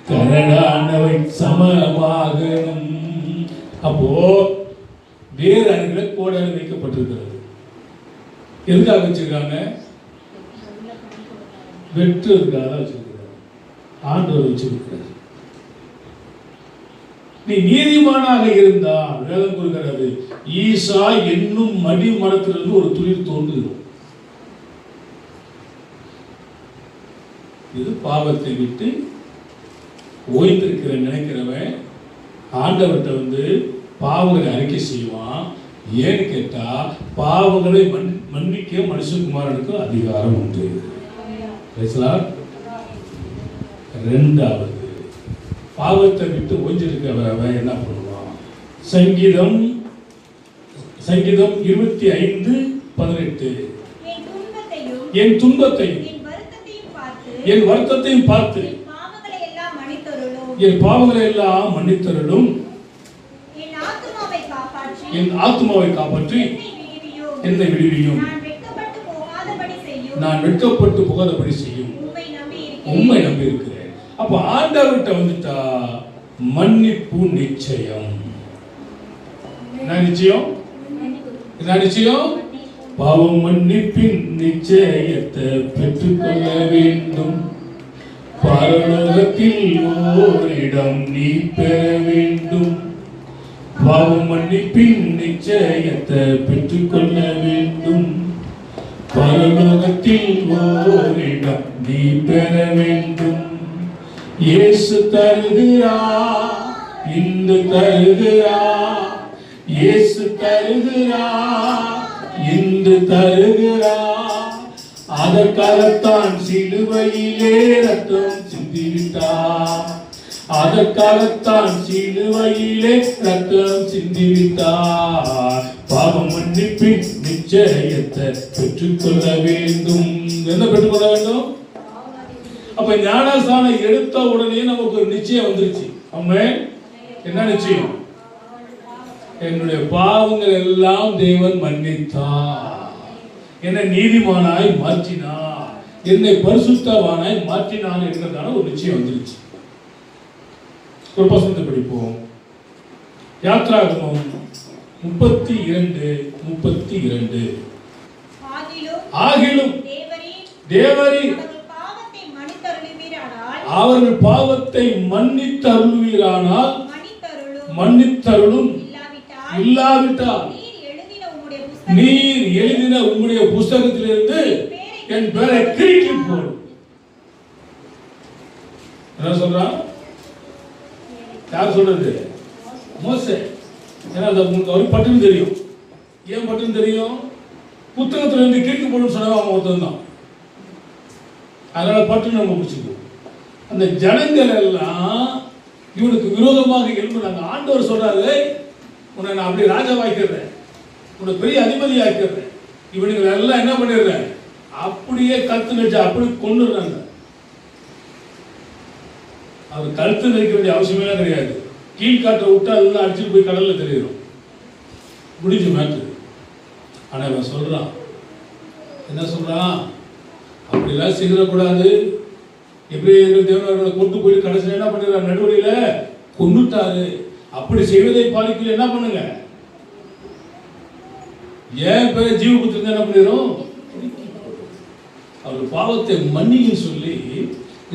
கரடானவை சமமாகணும். அப்போ வேறு அருகில கோடாரி வைக்கப்பட்டிருக்கிறது. எதுக்காக வச்சிருக்காங்க? வெற்றுக்காக வச்சிருக்கிறார். ஆண்டவர் வச்சிருக்கிறார். நீ நீதிமானாக இருந்தால் வேதம் கூறுகிறது, ஈசா என்னும் மடி மரத்திலிருந்து ஒரு துளிர் தோன்றுகிறோம். இது பாவத்தை விட்டு ஓய்ந்திருக்கிற நினைக்கிறவன் ஆண்டவர்கிட்ட வந்து பாவங்களை அறிக்கை செய்வான். ஏன்னு கேட்டா பாவங்களை மன்னிக்க மனுஷகுமாரனுக்கு அதிகாரம் உண்டு. இரண்டாவது, பாவத்தை விட்டு ஓய்ந்திருக்கிறவன் என்ன பண்ணுவான்? சங்கீதம் 25:18 என் துன்பத்தையும் என் வருத்தத்தையும் பார்த்து என் பாவங்களை எல்லாம் மன்னித்தருளும், என் ஆத்துமாவை காப்பாற்றி என்னை விடுவியும், நான் வெட்கப்பட்டு போகாதபடி செய்யும், உண்மை நம்பி இருக்கிறேன். அப்ப ஆண்டவர்கிட்ட வந்துட்டா மன்னிப்பு நிச்சயம். என்ன நிச்சயம்? என்ன நிச்சயம்? பாவம் மன்னிப்பின் நிச்சயத்தை பெற்றுக்கொள்ள வேண்டும். பரலோகத்தில் ஓரிடம் நீ பெற வேண்டும். பாவம் மன்னிப்பின் நிச்சயத்தை பெற்றுக்கொள்ள வேண்டும். பரலோகத்தில் ஓரிடம் நீ பெற வேண்டும். இயேசு தருகிறார், இன்று தருகிறார். இயேசு தருகிறார், இன்று தருகிறார். அதற்காகத்தான் சிலுவையிலே ரத்தம் சிந்திவிட்டார். அதற்காகத்தான் சிலுவையிலே ரத்தம் சிந்திவிட்டார். பாவம் மன்னிப்பின் நிச்சயத்தை பெற்றுக்கொள்ள வேண்டும். என்ன பெற்றுக்கொள்ள வேண்டும்? அப்ப ஞானஸ்தானம் எடுத்த உடனே நமக்கு ஒரு நிச்சயம் வந்துருச்சு. ஆமென். என்ன நிச்சயம்? என்னுடைய பாவங்கள் எல்லாம் தேவன் மன்னித்தார், என்னை நீதிமானாய் மாற்றினார், என்னை பரிசுத்தவானாய் மாற்றினார் என்கிறதான ஒரு நிச்சயம் வந்துருச்சு. ஒரு வசனத்தை படிப்போம். யாத்ராகமம் 32:32. ஆகிலும் தேவரீர் அவர்கள் பாவத்தை மன்னித்தருள்வீரானால், மன்னித்தருளும், இல்லாவிட்டால் நீர் எழுதின உங்களுடைய புஸ்தகத்திலிருந்து என் பேரை கிறுக்கி போடும். என்ன சொல்றான்? யார் சொல்றது? மோசே. அது அவருக்கு பட்டுன்னு தெரியும். ஏன் பட்டுன்னு தெரியும்? புத்தகத்துல இருந்து கிறுக்கு போடுன்னு சொன்னவன் அவன் ஒருத்தன் தான். அதனால பட்டுன்னு நம்ம பிடிச்சிக்குவோம். அந்த ஜனங்கள் எல்லாம் இவனுக்கு விரோதமாக எழும்புனாங்க. ஆண்டவர் சொல்றாரு, உன்னை நான் அப்படியே ராஜாவாக்கிறேன், உன்னை பெரிய அதிபதி ஆக்கிறேன், இவனுங்களை எல்லாம் என்ன பண்ணிடுறேன், அப்படியே கழுத்து நெச்சு அப்படி கொண்டுடுறாங்க. அவர் கழுத்து நெரிக்க வேண்டிய அவசியமே கிடையாது. கீழ்காற்றை விட்டு அதெல்லாம் அடிச்சுட்டு போய் கடல்ல தெரியும், முடிஞ்சு மேட்டு. ஆனா இவன் சொல்றான், என்ன சொல்றான், அப்படிலாம் செய்யக்கூடாது. எப்படி தேவனவர்களை கொண்டு போய் கடைசியில் என்ன பண்ணிடுறாரு, நடுவழியில கொண்டுட்டாரு. அப்படி செய்வதை பாதிக்கல என்ன பண்ணுங்க, ஏன் பேர ஜீவ புத்திரன் என்ன பண்ணிடும், அவர் பாவத்தை மன்னின்னு சொல்லி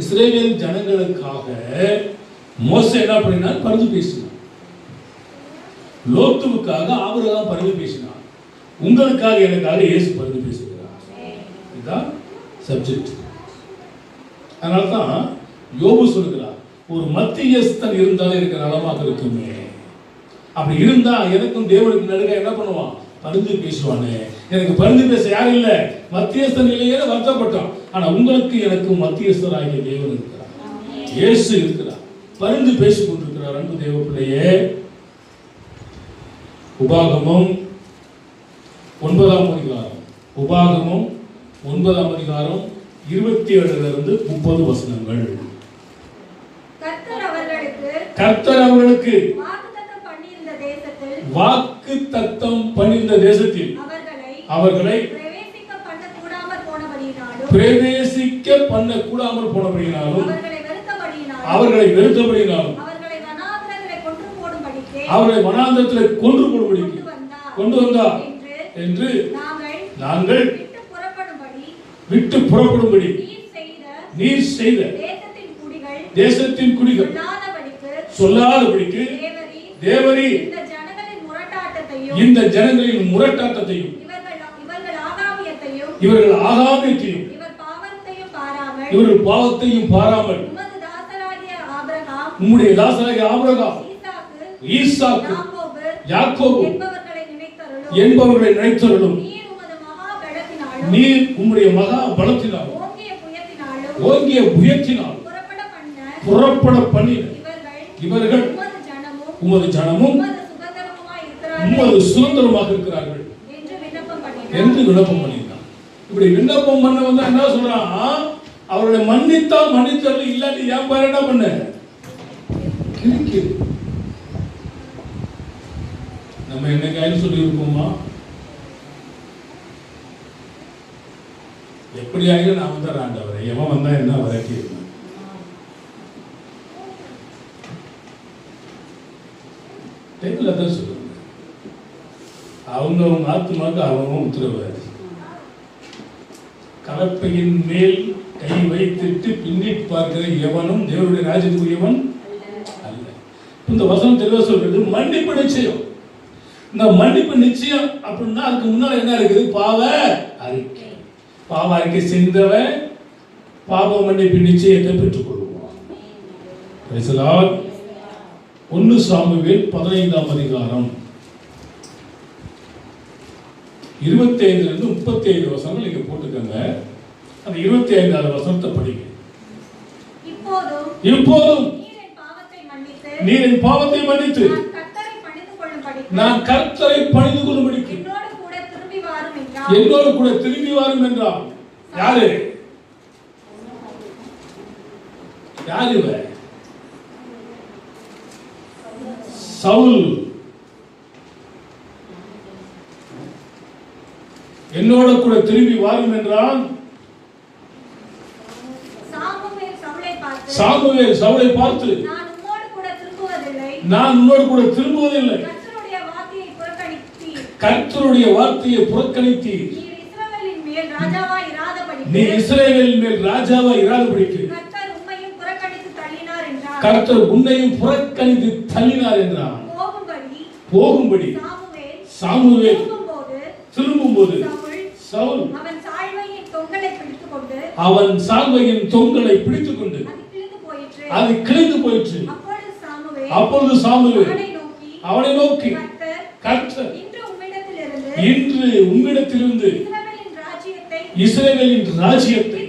இஸ்ரவேல் ஜனங்களுக்காக மோசே என்ன பண்ணினார், பரிந்து பேசினார். லோத்துவுக்காக ஆபிரகாம் பரிந்து பேசினார். உங்களுக்காக எனக்காக இயேசு பரிந்து பேசுகிறார். இதுதான் சப்ஜெக்ட். அதனால தான் யோபு சொல்கிறார், ஒரு மத்தியஸ்தன் இருந்தாலே எனக்கு நலமாக இருக்குமே. அப்படி இருந்தா எனக்கும் தேவனுக்கு நடுக என்ன பண்ணுவான், பரிந்து பேசுவானே. எனக்கு பரிந்து பேச யாரும் இல்லை, மத்தியஸ்தன் இல்லையே வருத்தப்பட்டான். ஆனா உங்களுக்கு எனக்கும் மத்தியஸ்தராகிய தேவன் இருக்கிறார், இயேசு இருக்கிறார், பரிந்து பேசிக் கொண்டிருக்கிறார். அன்பு தேவ பிள்ளையே, உபாகமம் 9ஆம் அதிகாரம், உபாகமம் 9ஆம் அதிகாரம் 27 30 வசனங்கள். கர்த்தர் அவர்களுக்கு வாக்குத்தத்தம் பண்ணியிருந்த தேசத்தில் அவர்களை பிரவேசிக்க பண்ண கூடாமல் போனபடியினாலும் அவர்களை வெறுத்தபடியினாலும் அவர்களை வனாந்திரத்தில் கொன்று போடும்படிக்கு கொண்டு வந்தார் என்று நாங்கள் விட்டு புறப்படும்படி நீர் செய்த தேசத்தின் குடிகள் சொல்லாதபடிக்கு தேவரீர் இந்த ஜனங்களின் முரட்டாட்டத்தையும் இவர்கள் ஆகாமியத்தையும் இவர்கள் பாவத்தையும் பாராமல் உம்முடைய தாசராகிய ஆபிரகாம், ஈசாக்கு, யாக்கோபு என்பவர்களை நினைத்தருளும். நீர் உம்முடைய மகா பலத்தினால் ஓங்கிய புயத்தினால் புறப்பட பண்ணின இவர்கள் உமது ஜனமும் உமது சுதந்திரமாக இருக்கிறார்கள் என்று விண்ணப்பம் பண்ணினார். இப்படி விண்ணப்பம் பண்ண வந்து என்ன சொல்றான், அவர்களை மன்னித்தால் மன்னித்தல், இல்லாட்டி ஏன் பாரு என்ன பண்ண கிழிக்குது. நம்ம என்னைக்காயும் சொல்லி இருப்போமா, எப்படியாக நான் வந்து ஆண்டவரை எவன் வந்தா என்ன வரைக்கும் தான் சொல்லுங்க. அவங்க ஆத்மாக்கு அவங்க உத்தரவாதி. கலப்பையின் மேல் கை வைத்துட்டு பின்னிட்டு பார்க்கிற எவனும் தேவனுடைய ராஜ்யத்துக்குரியவன் அல்ல. இந்த வசனம் தெளிவா சொல்றது மன்னிப்பு நிச்சயம். இந்த மன்னிப்பு நிச்சயம் அப்படின்னா அதுக்கு முன்னால என்ன இருக்குது, பாவ அறிக்கை. பாவ அறிக்கை செய்தவன் பாவ மன்னிப்பு நிச்சயத்தை பெற்றுக் கொள்வான். 1 சாமுவேல் 15ஆம் அதிகாரம் 25 35 வசனங்கள் நீங்க போட்டுக்கங்க. அந்த 25வது வசனத்தை படிங்க. இப்போதும் நீர் என் பாவத்தை மன்னித்து நான் கர்த்தரை பணிந்து கொள்ளும்படிக்கு என்னோடு கூட திரும்பி வாரும் என்றார். யாரு யாரு இவ? சவுல். என்னோட கூட திரும்பி வாரும் என்றால் சாமுவேல் சவுலை பார்த்து நான் உன்னோடு கூட திரும்புவதில்லை, கர்த்தருடைய வார்த்தையை புறக்கணித்தீர், நீ இஸ்ரவேலின் மேல் ராஜாவா இராதபடிக்கு கர்த்தர் உன்னையும் புறக்கணித்து தள்ளினார் என்றார். போகும்படி சாமுவேல் திரும்பும்போது சவுல் அவன் சால்வையின் தொங்கலை பிடித்துக்கொண்டு அது கிழிந்து போயிற்று. அப்பொழுது சாமுவேல் அவனை நோக்கி கர்த்தர் இன்று உம்மிடத்திலிருந்து இஸ்ரவேலின் ராஜ்யத்தை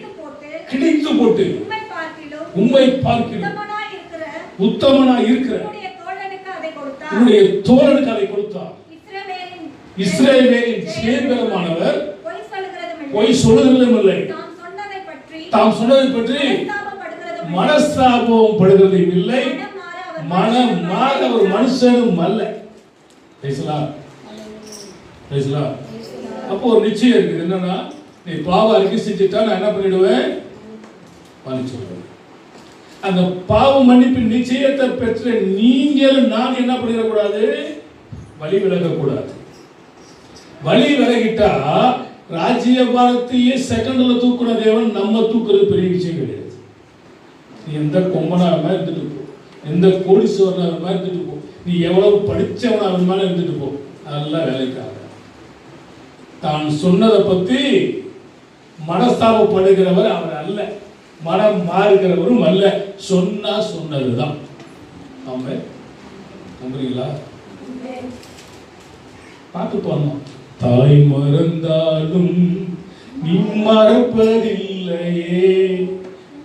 கிழித்து போட்டு உம்மை பார்க்கிலும் உத்தமனாய் இருக்கிற உன்னுடைய தோழனுக்கு அதை கொடுத்தார். இஸ்ரவேலின் சேதமானவர் பொய் சொல்லுகிறதும் இல்லை, தாம் சொன்னதை பற்றி மனஸ்தாபம் படுகிறதும் இல்லை, மனம் மாற ஒரு மனுஷனும் அல்ல. அப்போ ஒரு நிச்சயம் இருக்குது. என்னன்னா, நீ பாவ அறிக்கை செஞ்சுட்டா நான் என்ன பண்ணிடுவேன், மன்னிச்சுடுவேன். அந்த பாவ மன்னிப்பின் நிச்சயத்தை பெற்ற நீங்கள் நான் என்ன பண்ணிடக்கூடாது, வழி விலகக்கூடாது. வழி விலகிட்டா ராஜ்யபாரத்தையே செகண்ட்ல தூக்குன தேவன் நம்ம தூக்குறது பெரிய விஷயம் கிடையாது. நீ எந்த கொம்பனாக இருந்துட்டு போ, எந்த கோடீஸ்வரனாக இருந்துட்டு போ, நீ எவ்வளவு படிச்சவனாக இருந்துட்டு போ, அதெல்லாம் வேலைக்காக. தான் சொன்னதை பத்தி மனஸ்தாபப்படுகிறவர் அவர் அல்ல, மனம் மாறுகிறவரும் அல்ல. சொன்னா சொன்னதுதான். ஆமா, நம்புறீங்களா? பாட்டு போனோம். தாய் மறந்தாலும் நீ மறப்பதில்லையே,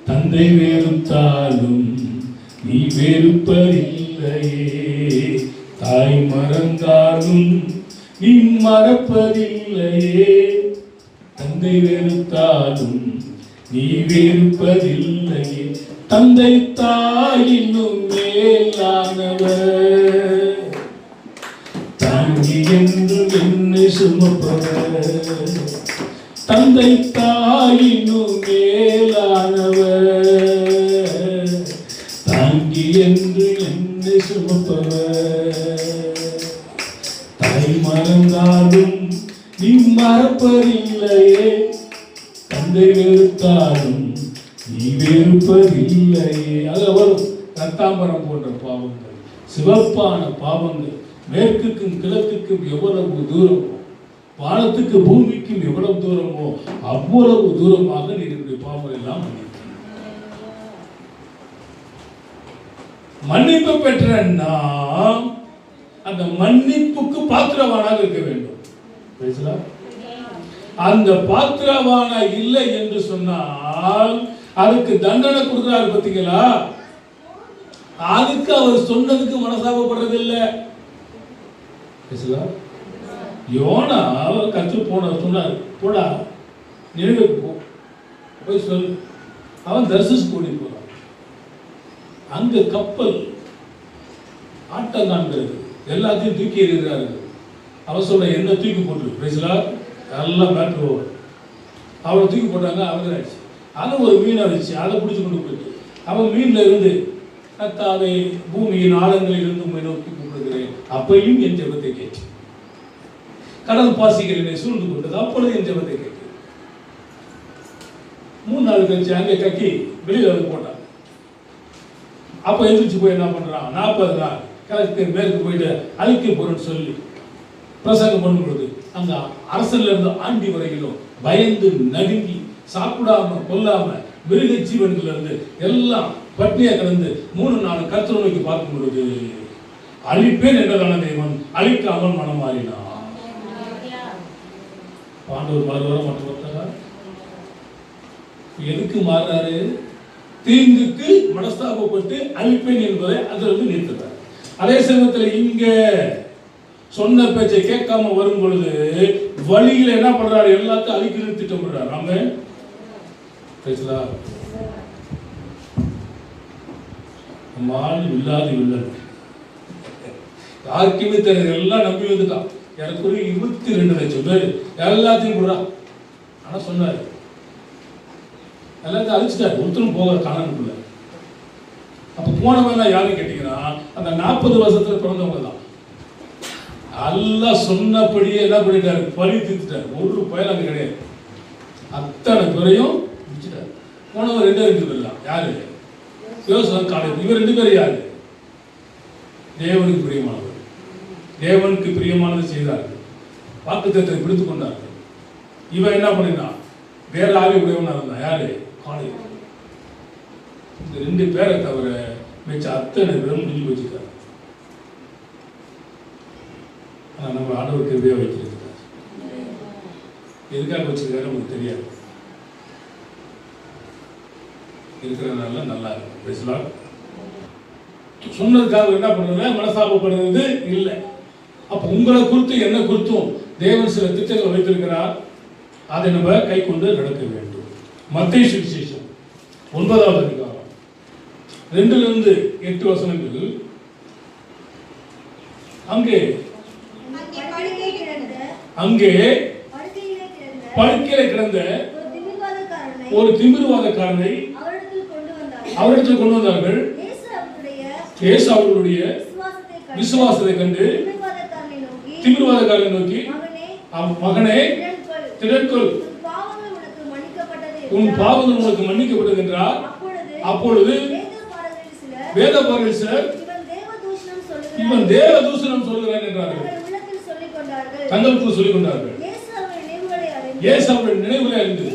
தந்தை வெறுத்தாலும் நீ வெறுப்பதில்லையே. தாய் மறந்தாலும் நீ மறப்பதில்லையே, தந்தை வெறுத்தாலும் நீ வெறுப்பதில்லையே. தந்தை தாயினும் மேலானவர், தாங்கி என்று என்னை சுமப்பவர். தந்தை தாயினும் மேலானவர், தாங்கி என்று என்னை சுமப்பவர். தாய் மறந்தாலும் நீ மறப்பதில்லையே, தந்தை வெறுத்தாலும் நீ வெறுப்பதில்லையே. அது வரும். ரத்தாம்பரம் போன்ற பாவங்கள், சிவப்பான பாவங்கள், மேற்குக்கும் கிழக்குக்கும் எவ்வளவு தூரமோ, வானத்துக்கு பூமிக்கும் எவ்வளவு தூரமோ அவ்வளவு தூரமாக நீங்களுடைய பாவங்கள் எல்லாம் மன்னிப்பு பெற்ற நாம் அந்த மன்னிப்புக்கு பாத்திரவானாக இருக்க வேண்டும். அந்த பாத்திரவான இல்லை என்று சொன்னால் அதுக்கு தண்டனை கொடுக்கிறார். பார்த்தீங்களா? அதுக்கு அவர் சொன்னதுக்கு மனசாபப்படுறது இல்லை. யோனா அவர் கற்று போன சொன்னார், போடா நினைவுக்கு போ, போய் சொல். அவன் தர்சிஸ் கூடி போறான். அங்க கப்பல் ஆட்டம் காண்கிறது, எல்லாத்தையும் தூக்கி எறிகிறார்கள். அவன் சொல்ற என்ன தூக்கி போட்டு பேசலா, எல்லாம் மேட்ரு ஓவர். அவளை தூக்கி போட்டாங்க, அவங்க ஆயிடுச்சு. அதை ஒரு மீன் அடிச்சு அதை பிடிச்சி கொண்டு போயிட்டு அவன் மீன்ல இருந்து கர்த்தாவே பூமியின் ஆழங்களில் இருந்து உண்மை நோக்கி கூப்பிடுகிறேன், அப்பையும் என் ஜெபத்தை கேட்டு. கடல் பாசிகள் என்னை சூழ்ந்து கொண்டது, அப்பொழுது என் ஜெபத்தை கேட்டு. 3 நாள் கழிச்சு அங்கே கக்கி வெளியில வந்து போட்டான். அப்ப எந்திரிச்சு போய் என்ன பண்றான், 40 நாள் கிழக்கு மேற்கு போயிட்டு அழிக்க போறேன்னு சொல்லி பிரசங்கம் பண்ணும் பொழுது அங்க அரசன்ல இருந்து ஆண்டி வரையிலும் பயந்து நடுங்கி சாப்பிடாம கொல்லாம மிருக ஜீவன்கள் இருந்து எல்லாம் பட்டினியா கிடந்து 3 நாள் கர்த்தரை நோக்கி பார்க்கும் பொழுது அழிப்பேன் என்றதான தேவன் அழிக்காமல் மனம் மாறினான். பாண்டவர் மாறுவார மற்றவர்கள் எதுக்கு மாறுறாரு? தீங்குக்கு மனஸ்தாபப்பட்டு அழிப்பேன் என்பதை அதிலிருந்து நிறுத்துறார். அதே சமயத்தில் இங்க சொன்ன பேச்சை கேட்காம வரும் பொழுது வழியில என்ன பண்றாரு, எல்லாத்தையும் அழிக்கிறது திட்டமிடுறாரு. நாம பேசலாம் இல்லாத இல்லை, யாருக்குமே தெரியாது, எல்லாம் நம்பி வந்துட்டான். எனக்கு ஒரு 22 லட்சம் பேர் எல்லாத்தையும் கூட. ஆனா சொன்னாரு எல்லாத்தையும் அழிச்சிட்டாரு, ஒருத்தரும் போக காணானுக்குள்ள. அப்ப போனவங்க யாரும் கேட்டீங்கன்னா அந்த 40 வருஷத்துல பிறந்தவங்க தான். எல்லாம் சொன்னபடியே என்ன பண்ணிட்டாரு, பழி தீர்த்துட்டாரு. ஒரு பயன் அங்க கிடையாது, அத்தனை பேரையும் முடிச்சுட்டாரு. போனவர் 2 பேர் தான். யாரு? யோசன் காலேஜ். இவர் 2 பேரும் யாரு? தேவனுக்கு பிரியமானவர், தேவனுக்கு பிரியமானதை செய்தார்கள், வாக்குத்தத்தத்தை பிடித்துக் கொண்டார்கள். இவன் என்ன பண்ணினான், வேற ஆவி உடையவனா இருந்தான். யாரு? காலேஜ். இந்த 2 பேரை தவிர மிச்ச அத்தனை பேரும் முடிஞ்சு வச்சுட்டாரு. நம்ம ஆண்டவர் கிருபையா வைக்கிறது எதுக்காக வச்சிருக்காரு நமக்கு தெரியாது. இருக்கிறதுனால நல்லா இருக்கும். சொன்னதுக்காக என்ன பண்றது, மனசாபப்படுறது இல்லை. அப்ப உங்களை குறித்து என்ன குறித்தும் தேவன் சில திட்டங்கள் வைத்திருக்கிறார். அதை நம்ம கை கொண்டு நடக்க வேண்டும். மத்தேயு சுவிசேஷம் 9வது அதிகாரம் 2-8 வசனங்கள். அங்கே படுக்கையில கிடந்த ஒரு திமிர்வாதக்காரனை அவரிடத்தில் கொண்டு வந்தார்கள். இயேசு அவர்களுடைய விசுவாசத்தை கண்டு திமிர்வாதக்காரனை நோக்கி, மகனே திடன்கொள், உன் பாவங்கள் உனக்கு மன்னிக்கப்பட்டது என்றார். அப்பொழுது வேதபாரகர்கள் சிலர் இவன் தேவ தூஷணம் சொல்கிறான் என்றார்கள். தங்களுக்குள் சொல்லிக் கொண்டார்கள். இயேசு அவர்கள் நினைவுகளை அறிந்து,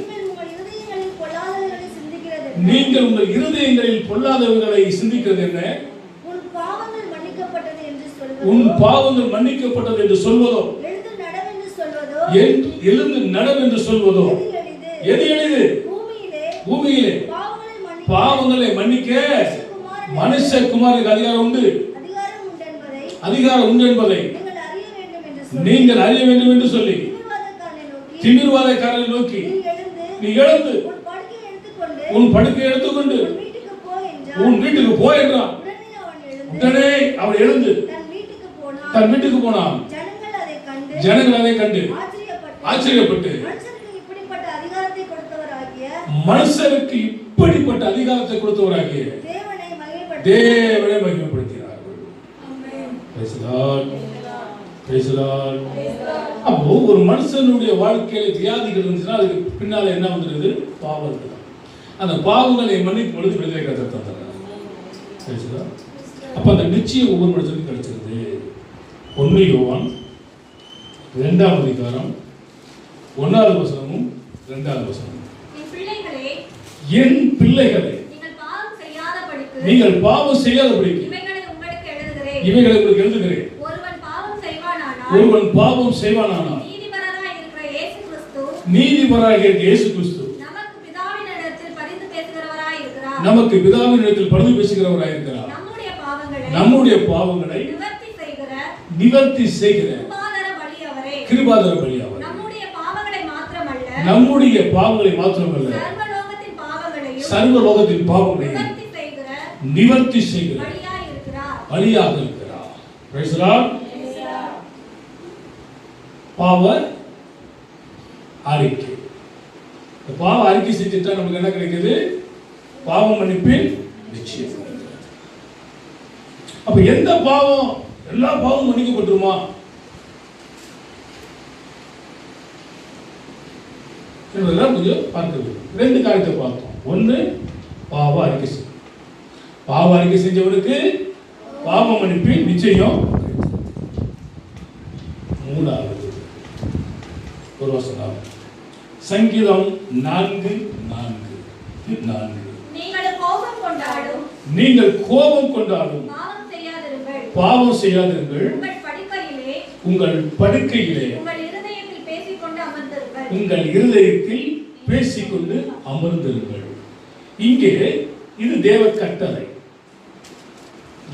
நீங்கள் உங்கள் இருதயங்களில் பொல்லாதவர்களை சிந்திக்கிறது என்ன? உன் பாவங்கள் மன்னிக்கப்பட்டது என்று சொல்வதோ, எழுந்து நடம் என்று சொல்வதோ எது எளிது? பூமியிலே பாவங்களை மன்னிக்க மனுஷகுமாரனுக்கு அதிகாரம் உண்டு என்பதை நீங்கள் அறிய வேண்டும் என்று சொல்லி திமிர்வாதக்காரனை நோக்கி, நீ எழுந்து உன் படுக்கை எடுத்துக்கொண்டு உன் வீட்டுக்கு போ என்றான். உடனே அவன் எழுந்து தன் வீட்டுக்கு போனான். ஜனங்கள் அதை கண்டு ஆச்சரியப்பட்டு, மனுஷருக்கு இப்படிப்பட்ட அதிகாரத்தை கொடுத்தவராகிய தேவனை மகிமைப்படுத்தினார்கள். அப்போ ஒரு மனுஷனுடைய வாழ்க்கையில வியாதிகள் இருந்துச்சுன்னா அதுக்கு பின்னால என்ன வந்துடுது? பாவம். அந்த பாவங்களை மன்னிக்கும் பொழுது விடுதலை கற்றுத்தந்தாங்க. அப்ப அந்த நிச்சயம் ஒவ்வொரு மனுஷனுக்கும் கிடைச்சிருது. 1 யோவான் 2ஆம் அதிகாரம் 1வது வசனமும் 2வது வசனமும், என் பிள்ளைகளே நீங்கள் பாவம் செய்யாதபடிக்கு இவைகளை உங்களுக்கு எழுதுகிறேன். ஒருவன் பாவம் செய்வானானால் நீதிபரராகிய இயேசு கிறிஸ்து நமக்கு பிதாவினிடத்தில் பரிந்து பேசுகிறவராய் இருக்கிறார். நம்முடைய பாவங்களை நிவர்த்தி செய்கிற கிருபாதார பலி அவர். நம்முடைய பாவங்களை மாத்திரமல்ல, சர்வலோகத்தின் பாவங்களை நிவர்த்தி செய்கிற பலியாக இருக்கிறார். Praise the Lord. பாவ அறிக்கை. பாவ அறிக்கை செஞ்சுட்டா நமக்கு என்ன கிடைக்குது? பாவ மன்னிப்பின் நிச்சயம். அப்ப எந்த பாவம், எல்லா பாவமும் மன்னிக்கப்பட்டுருமா? இதெல்லாம் கொஞ்சம் பார்க்க 2 காரியத்தை பார்த்தோம். 1 பாவ அறிக்கை. பாவ அறிக்கை செஞ்சவனுக்கு பாவ மன்னிப்பின் நிச்சயம். 3வது ஒரு வசனம், சங்கீதம் 4:4. நீங்கள் கோபம் கொண்டாலும் பாவம் செய்யாதிருங்கள். உங்கள் படுக்கையிலே உங்கள் இருதயத்தில் பேசிக்கொண்டு அமர்ந்திருங்கள். இங்கே இது தேவ கட்டளை.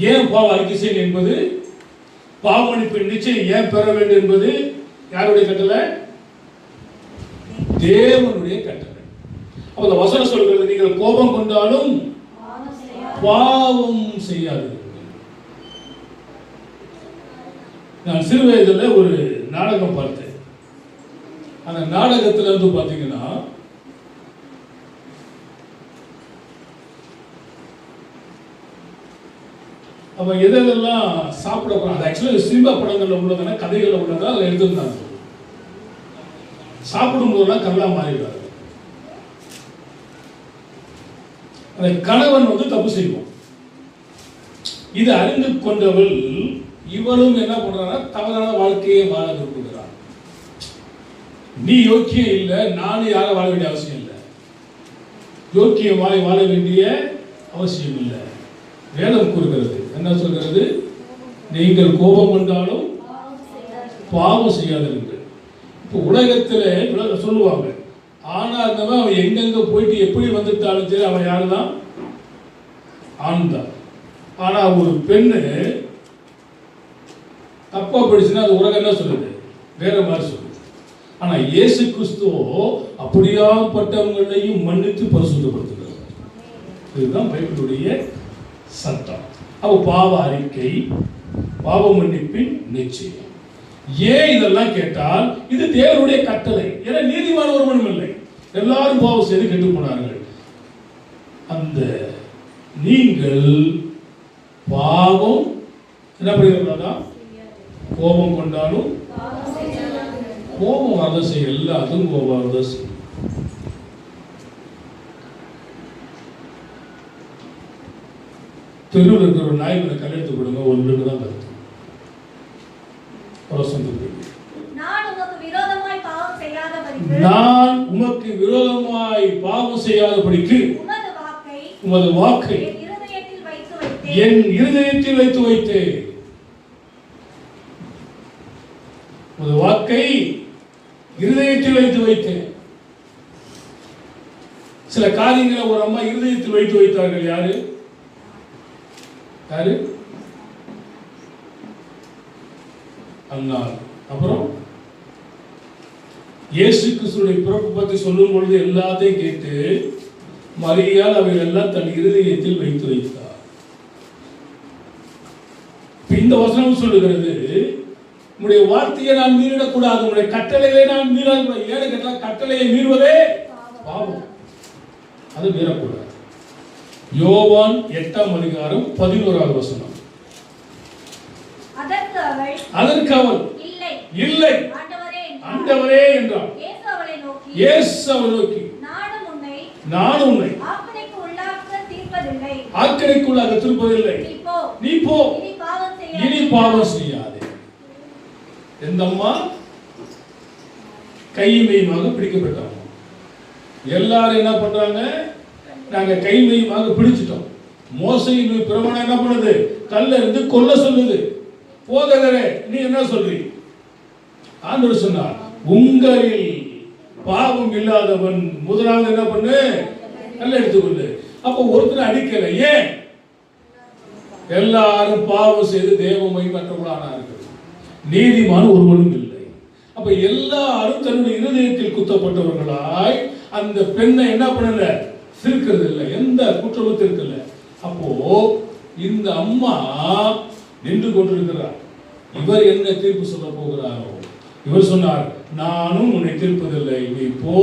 ஏன் பாவ அறிக்கை செய்ய என்பது, பாவ மன்னிப்பின் நிச்சயம் ஏன் பெற வேண்டும் என்பது யாருடைய கட்டளை? தேவனுடைய கட்டளை. அப்ப அந்த வசனம் சொல்கிறது, நீங்கள் கோபம் கொண்டாலும் பாவம் செய்யாதீர்கள். நான் சிறு வயதில் ஒரு நாடகம் பார்த்தேன். அந்த நாடகத்துல இருந்து பாத்தீங்கன்னா அவன் எதெல்லாம் சாப்பிட போறான், அது ஆக்சுவலி சினிமா படங்கள்ல உள்ளதுன்னா கதைகள்ல உள்ளதா அதில் எடுத்திருந்தாங்க. சாப்பிடும் போதெல்லாம் கல்லா மாறிடுவார். அந்த கணவன் வந்து தப்பு செய்வோம். இது அறிந்து கொண்டவள் இவளும் என்ன பண்றான்னா தவறான வாழ்க்கையை வாழ விரும்புகிறார். நீ யோக்கியம் இல்லை, நானும் யாரும் வாழ வேண்டிய அவசியம் இல்லை. யோக்கியமாய் வாழ வேண்டிய அவசியம் இல்லை. வேதம் கூறுகிறது, என்ன சொல்கிறது? நீங்கள் கோபம் கொண்டாலும் பாவம் செய்யாதிருங்கள். இப்போ உலகத்தில் சொல்லுவாங்க, ஆனா இருந்தவன் அவன் எங்கெங்க போயிட்டு எப்படி வந்துட்டாலும் சரி அவன் யாரு தான்? ஆண் தான். ஆனா ஒரு பெண்ணு தப்பா படிச்சுன்னா அது உலகம் என்ன சொல்லுது? வேற மாதிரி சொல்லுது. ஆனா இயேசு கிறிஸ்துவோ அப்படியாப்பட்டவங்களையும் மன்னித்து பரிசுத்தப்படுத்துகிறார். இதுதான் பைபிளுடைய சட்டம். அப்போ பாவ அறிக்கை, பாவ மன்னிப்பின் நிச்சயம். ஏன் இதெல்லாம் கேட்டால் இது தேவனுடைய கட்டளை. ஏன்னா நீதிமான ஒருவனும் இல்லை, எல்லாரும் பாவம் செய்து கெட்டு போனார்கள். அந்த நீங்கள் பாவம் என்ன பண்ணுகிறதா? கோபம் கொண்டாலும் கோபம் வரத செய்ய, எல்லாத்துக்கும் கோபம் வரத செய்ய. தெருவில் இருக்கிற ஒரு நாய் மேல கல்லெடுத்து கொடுங்க, ஒன்றுக்கு தான் கருத்து. நான் உமக்கு விரோதமாய் பாவம் செய்யாதபடிக்கு உமது வாக்கை என் இருதயத்தில் வைத்து வைத்தேன். உமது வாக்கை இருதயத்தில் வைத்து வைத்தேன். சில காரியங்களை ஒரு அம்மா இருதயத்தில் வைத்து வைத்தார்கள். யாரு யாரு? அன்னார். அப்புறம் இயேசு கிறிஸ்துவின் பிறப்பு பற்றி சொல்லும் பொழுது எல்லாத்தையும் கேட்டு மரியாள் அவைகள் எல்லாம் தன் இருதயத்தில் வைத்து வைத்தார். இந்த வசனம் சொல்லுகிறது, உங்களுடைய வார்த்தையை நான் மீறிடக்கூடாது, உங்களுடைய கட்டளைகளை நான் மீறக்கூடாது. ஏன்னு கேட்டால் கட்டளையை மீறுவதே பாவம், அது மீறக்கூடாது. யோவான் 8:11 வசனம். அதற்கு அவள் இல்லை ஆண்டவரே என்றார். இயேசு அவளை நோக்கி நான் உன்னை ஆக்கினைக்குள்ளாக தீர்ப்பதில்லை, நீ போ, இனி பாவம் செய்யாதே. எந்த அம்மா? கைமையுமாக பிடிக்கப்பட்டாங்க. எல்லாரும் என்ன பண்றாங்க? நாங்க கைமையுமாக பிடிச்சிட்டோம். மோசையின் பிரமாணம் என்ன பண்ணுது? கல்ல இருந்து கொல்ல சொல்லுது. போதகரே நீ என்ன சொல்றீங்க? ஆண்டவர் சொன்னார், உங்களில் பாவம் இல்லாதவன் முதலாவது என்ன பண்ணு? கல்ல எடுத்துக்கொண்டு. அப்ப ஒருத்தர் அடிக்கல. ஏன்? எல்லாரும் பாவம் செய்து தேவமை மற்றவர்களானார்கள், நீதிமான் ஒருவனும் இல்லை. அப்ப எல்லாரும் தன்னுடைய இருதயத்தில் குத்தப்பட்டவர்களாய் அந்த பெண்ணை என்ன பண்ணல? சிரிக்கிறது இல்லை, எந்த குற்றமும் இருக்கல. அப்போ இந்த அம்மா நின்று கொண்டிருக்கிறார். இவர் என்ன தீர்ப்பு சொல்ல போகிறாரோ? இவர் சொன்னார், நானும் உன்னை தீர்ப்பதில்லை, நீ போ,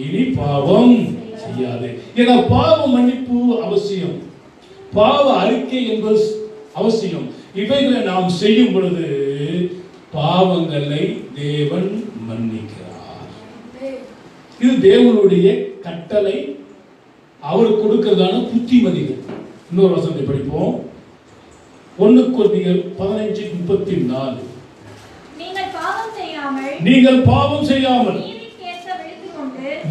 இனி பாவம் செய்யாதே. ஏன்னா பாவ மன்னிப்பு அவசியம், பாவ அறிக்கை என்பது அவசியம். இவைகளை நாம் செய்யும் பொழுது பாவங்களை தேவன் மன்னிக்கிறார். இது தேவனுடைய கட்டளை, அவர் கொடுக்கிறதான புத்திமதிகள். இன்னொரு வசனத்தை படிப்போம். 1 கொரிந்தியர் 15:34. நீங்கள் பாவம் செய்யாமல்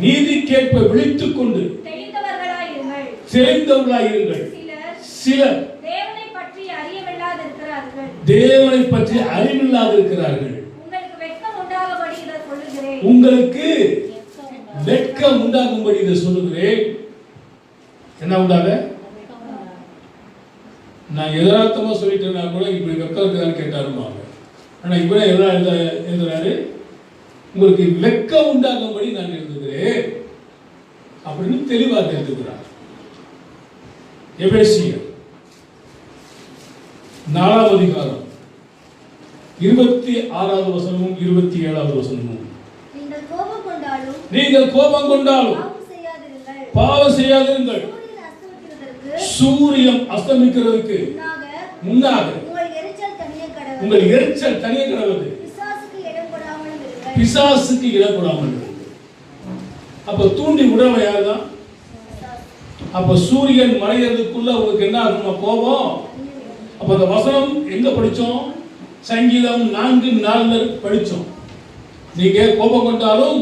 நீதிக்கேற்ப விழித்துக் கொண்டு தெரிந்தவர்களாயிருங்கள். சிலர் தேவனை பற்றி அறிவில்லாதிருக்கிறார்கள். உங்களுக்கு வெட்கம் உண்டாகும்படி இதை சொல்லுகிறேன். என்ன உண்டாக? நான் எதார்த்தமா சொல்லிட்டேன்னா கூட இப்படி வெக்கம் இருக்குதான்னு கேட்டாருமாங்க. ஆனா இவரே எழுதுறாரு, உங்களுக்கு வெக்கம் உண்டாகும்படி நான் எழுதுகிறேன் அப்படின்னு தெளிவாக எழுதுகிறார். எபேசியர் 4 26 வசனமும் 27 வசனமும். நீங்கள் கோபம் கொண்டாலும் பாவம் செய்யாதிருங்கள். சூரியன் அஸ்தமிக்கிறதுக்கு முன்னாக உங்கள் எரிச்சல் தனியே கிடவது, பிசாசுக்கு இடம் கொடாமல். அப்ப தூண்டி விடுறவன் யாருதான்? அப்ப சூரியன் மறைகிறதுக்குள்ள உங்களுக்கு என்ன ஆகுமா? கோபம். அப்ப அந்த வசனம் எங்க படிச்சோம்? சங்கீதம் 4:4 படிச்சோம். நீங்க கோபம் கொண்டாலும்,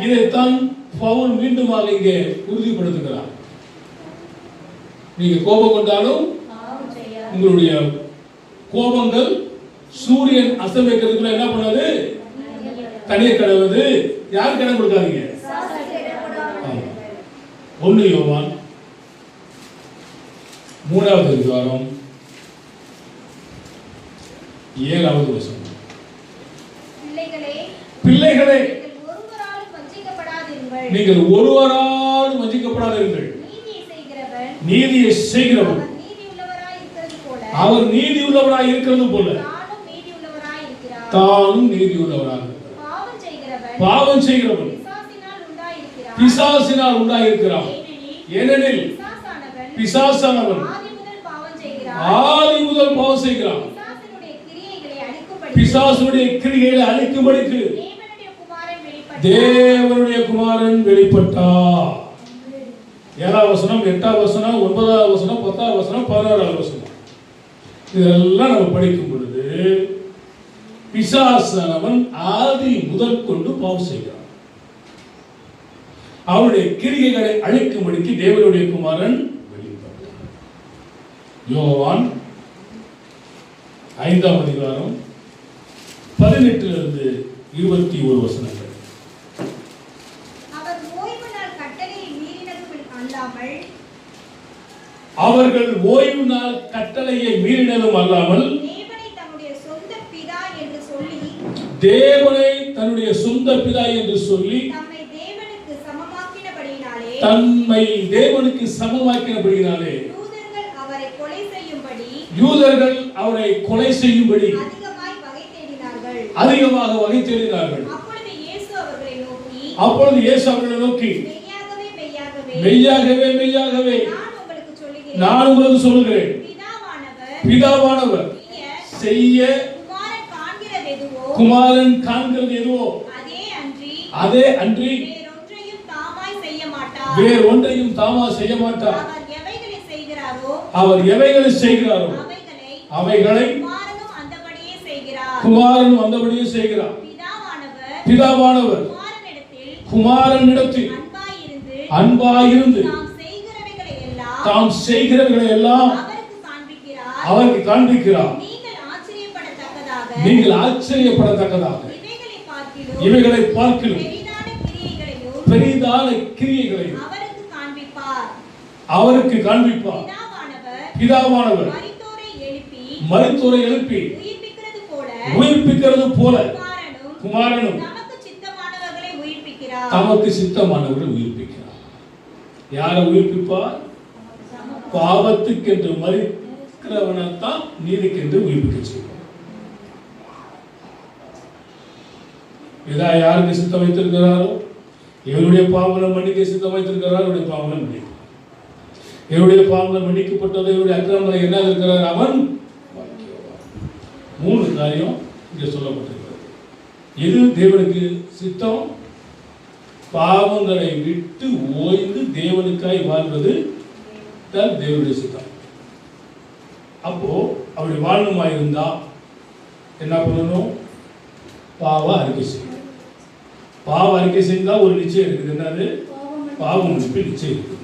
இதைத்தான் பவுல் மீண்டுமாக இங்கே உறுதிப்படுத்துகிறார். நீங்க கோபம் கொண்டாலும் உங்களுடைய கோபங்கள் சூரியன் அஸ்தமிக்கிறதுக்குள்ள என்ன பண்ணாது? தண்ணீர் கடவுது. யாருக்கு இடம் கொடுக்காதீங்க? 1 யோவான் 3வது அதிகாரம் 7வது வசனம். பிள்ளைகளே, நீங்கள் ஒருவராலும் வஞ்சிக்கப்படாதீர்கள். நீதியை செய்கிறவன் அவர் நீதி உள்ளவராய் இருக்கிறது போல தானும் நீதி உள்ளவராக இருக்கிறார். பாவம் செய்கிறவன் பிசாசினால் உண்டாயிருக்கிறான். ஏனெனில் பிசாசானவன் ஆதி முதல் பாவம் செய்கிறான். பிசாசுடைய கிரியைகளை அழிக்கும்படிக்கு தேவனுடைய குமாரன் வெளிப்பட்டார். 7வது வசனம், 8வது வசனம், 9வது வசனம், 10வது வசனம், 11வது வசனம். இதெல்லாம் நம்ம படிக்கும் பொழுது பிசாசானவன் ஆதி முதல் கொண்டு பாவம் செய்கிறான். அவருடைய கிரியைகளை அழிக்கும்படிக்கு தேவனுடைய குமாரன் வெளிப்பட்டார். யோவான் 5ஆம் அதிகாரம் 18லிருந்து 21 வசனங்கள். அவர்கள் ஓய்வு நாள் கட்டளையை மீறினதும் அல்லாமல் தேவனை தன்னுடைய சொந்த பிதா என்று சொல்லி தம்மை தேவனுக்கு சமமாக்கினபடியினாலே யூதர்கள் அவரை கொலை செய்யும்படி அதிகமாக வகை தேடினார்கள். அப்பொழுது இயேசு அவர்களை நோக்கி, மெய்யாகவே மெய்யாகவே நான் உங்களுக்கு சொல்லுகிறேன், பிதாவானவர் செய்ய குமாரன் காண்கிறது எதுவோ அதே அன்றி வேறு ஒன்றையும் தாமா செய்ய மாட்டார். அவர் எவைகளை செய்கிறாரோ அவைகளை குமாரனும் அந்தபடியே செய்கிறார். பிதாவானவர் குமாரனிடத்தில் அன்பாயிருந்து தாம் செய்கிறவைகளை எல்லாம் அவருக்கு காண்பிக்கிறார். நீங்கள் ஆச்சரியப்படத்தக்கதாக இவைகளை பார்க்கிலும் பெரிதான கிரியைகளையும் அவருக்கு காண்பிப்பார். பிதாவானவர் மரித்தோரை எழுப்பி உயிர்ப்பிக்கிறது போல குமாரனும் தமக்கு சித்தமானவர்களை உயிர்ப்பிக்கிறார். யாரை உயிர்ப்பிப்பார்? பாவத்துக்கென்று மரிக்கிறவனைத்தான் நீதிக்கென்று உயிர்ப்பிக்க செய்வார். இதா யாருக்கு சித்தம் வைத்திருக்கிறாரோ இவருடைய பாவங்களை மன்னிக்க சித்தம் வைத்திருக்கிறார். இவருடைய பாவங்களை மன்னிக்க இவருடைய பாவங்கள் மன்னிக்கப்பட்டது. இவருடைய அக்கிரமங்களை என்ன இருக்கிறார்? அவன் 3 காரியம் இங்கே சொல்லப்பட்டிருக்கிறது. எது தேவனுக்கு சித்தம்? பாவங்களை விட்டு ஓய்ந்து தேவனுக்காய் வாழ்வது தான் தேவனுடைய சித்தம். அப்போ அப்படி வாழணுமா இருந்தா என்ன பண்ணணும்? பாவ அறிக்கை செய்யணும். பாவ அறிக்கை செய்தால் ஒரு நிச்சயம் இருக்குது. என்னது? பாவ மன்னிப்பு நிச்சயம் இருக்குது.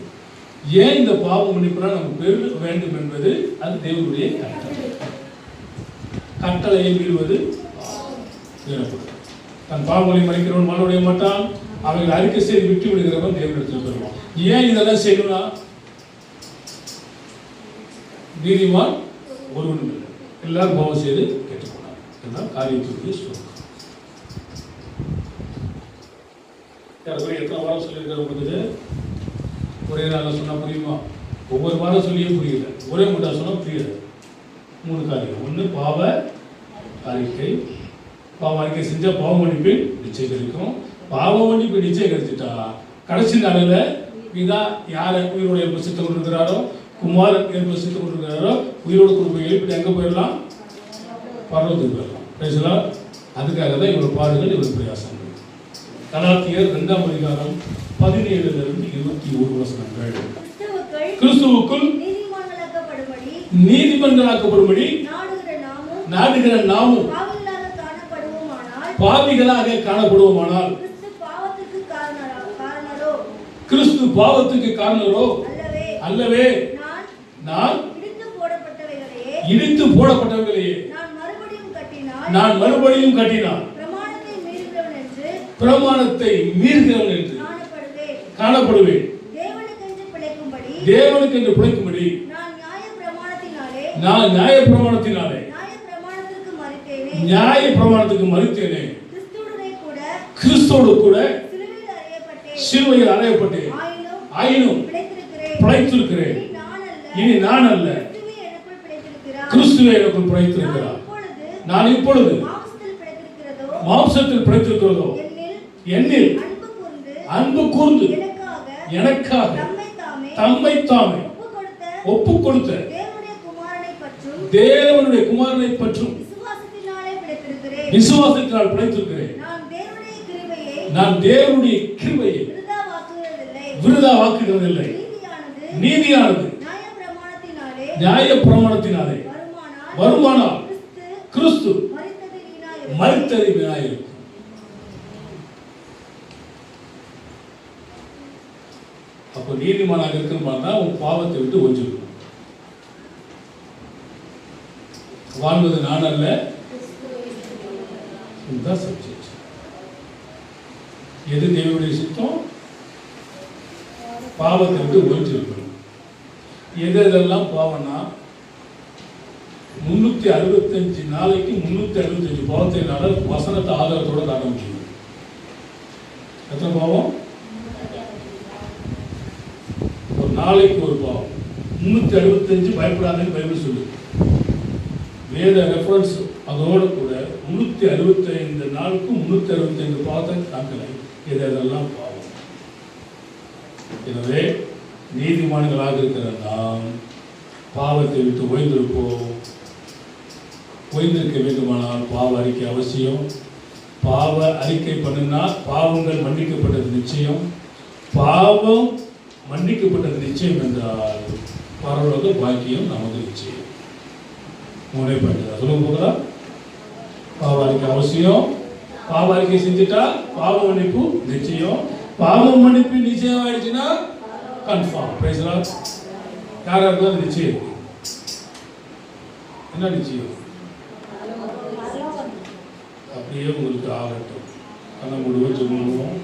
ஏன் இந்த பாவ மன்னிப்புனா நமக்கு பெற வேண்டும் என்பது அது தேவனுடைய கட்டளை. கட்டளையை மீறுவது தன் பாவங்களை மறைக்கிறவன் மனோடைய மாட்டான். அவைகளை அறிக்கை செய்து விட்டு விடுகிறவன் தேவனிடத்தில் பெறுவான். ஏன் இதெல்லாம் செய்யணும்னா நீதிமான் ஒருவனும் இல்லை, எல்லாரும் பாவம் செய்து கேட்டுக்கொண்டார். இதுதான் காரியத்துடைய சுருக்கம். எத்தனை வாரம் சொல்லியிருக்கிற உங்களுக்கு ஒரே நாளில் சொன்னால் புரியுமா? ஒவ்வொரு வாரம் சொல்லியே புரியல, ஒரே முட்டா சொன்னால் புரியல. 3 காரியம். 1 பாவ அறிக்கை. பாவ அறிக்கை செஞ்சால் பாவ மன்னிப்பு நிச்சயம் கிடைக்கும். பாவ மன்னிப்பு நிச்சயம் கிடைச்சிட்டா கடைசி நாளில் இதான் யாரை உயிரோடு எழுப்ப சித்தம் கொண்டிருக்கிறாரோ, குமாரன் எழுப்ப சித்தம் கொண்டிருக்கிறாரோ, உயிரோடு குடும்பம் எழுப்பிட்டு எங்கே போயிடலாம்? பரலோகத்துக்கு போயிடலாம். பேசலாம். அதுக்காக தான் இவர் பாடுகள், இவர் பிரயாசங்கள். கலாத்தியர் 2ஆம் அதிகாரம் 17லிருந்து 21 வசனங்கள். கிறிஸ்துவுக்குள் நீதிமன்றமாக்கப்படும்படி நாடுகிற நாமும் பாவிகளாக காணப்படுவோமானால் கிறிஸ்து பாவத்துக்கு காரணரோ அல்லவே. நான் இடித்து போடப்பட்டவைகளையே நான் மறுபடியும் கட்டினான். பிரமாணத்தை மீறுகிறவன் என்று காணப்படுவேன். தேவனுக்கென்று பிழைக்கும்படி நான் நியாய பிரமாணத்தினாலே நியாய பிரமாணத்துக்கு மறுத்தேனே. கிறிஸ்துவோடு கூட சிலுவையில் அறையப்பட்டேன். ஆயினும் பிழைத்திருக்கிறேன். இனி நான் அல்ல, கிறிஸ்துவே எனக்குள் பிழைத்திருக்கிறார். நான் இப்பொழுது மாம்சத்தில் பிழைத்திருக்கிறதோ என்னில் அன்பு கூர்ந்து எனக்காக தம்மை தாமே ஒப்பு கொடுத்த தேவனுடைய குமாரனை பற்றும் விசுவாசத்தினால் பிழைத்திருக்கிறேன். நான் தேவனுடைய கிருபையை விருதா வாக்குகிறதில்லை. நீதியானது நியாய பிரமாணத்தினாலே வருமானால் கிறிஸ்து மரித்தது வீணாயிருக்கும். அப்போ நீதிமானாக இருக்கணும்னா உன் பாவத்தை விட்டு ஒஞ்சிருக்கும். வாழ்வது நான் அல்ல, இதுதான் சப்ஜெக்ட். எது தேவனுடைய சித்தம்? பாவத்தை விட்டு ஒழிச்சிருக்கணும். எதெல்லாம் பாவம்னா 365 நாளைக்கு 365 பாவத்தை வசனத்தை ஆதாரத்தோட காட்ட முடியும். எத்தனை பாவம்? ஒரு நாளைக்கு ஒரு பாவம். 365 பயப்படாதுன்னு பைபிள் சொல்லு. வேத ரெஃபரன்ஸ் அதோடு கூட 365 நாளுக்கு 365 பாவத்தை காட்டலை. இதெல்லாம் பாவம். எனவே நீதிமான்களாக இருக்கிற நாம் பாவத்தை விட்டு ஓய்ந்திருக்க வேண்டுமானால் பாவ அறிக்கை அவசியம். பாவ அறிக்கை பண்ணினா பாவங்கள் மன்னிக்கப்பட்டது நிச்சயம். பாவம் மன்னிக்கப்பட்டது நிச்சயம் என்றால் பரலோக பாக்கியம் நமக்கு நிச்சயம். மூணே பாயிண்ட் சொல்லுங்க போகிறா. பாவ அறிக்கை அவசியம். பாவ அறிக்கை செஞ்சுட்டா பாவ மன்னிப்பு நிச்சயம். பாவம் மன்னிப்பு நிச்சயம் ஆயிடுச்சுன்னா கன்ஃபார்ம். Praise the Lord. யாராவது அது நிச்சயம். என்ன நிச்சயம்? அப்படியே உங்களுக்கு ஆகட்டும். கண்ண முழுவதும் சொல்லுவோம்.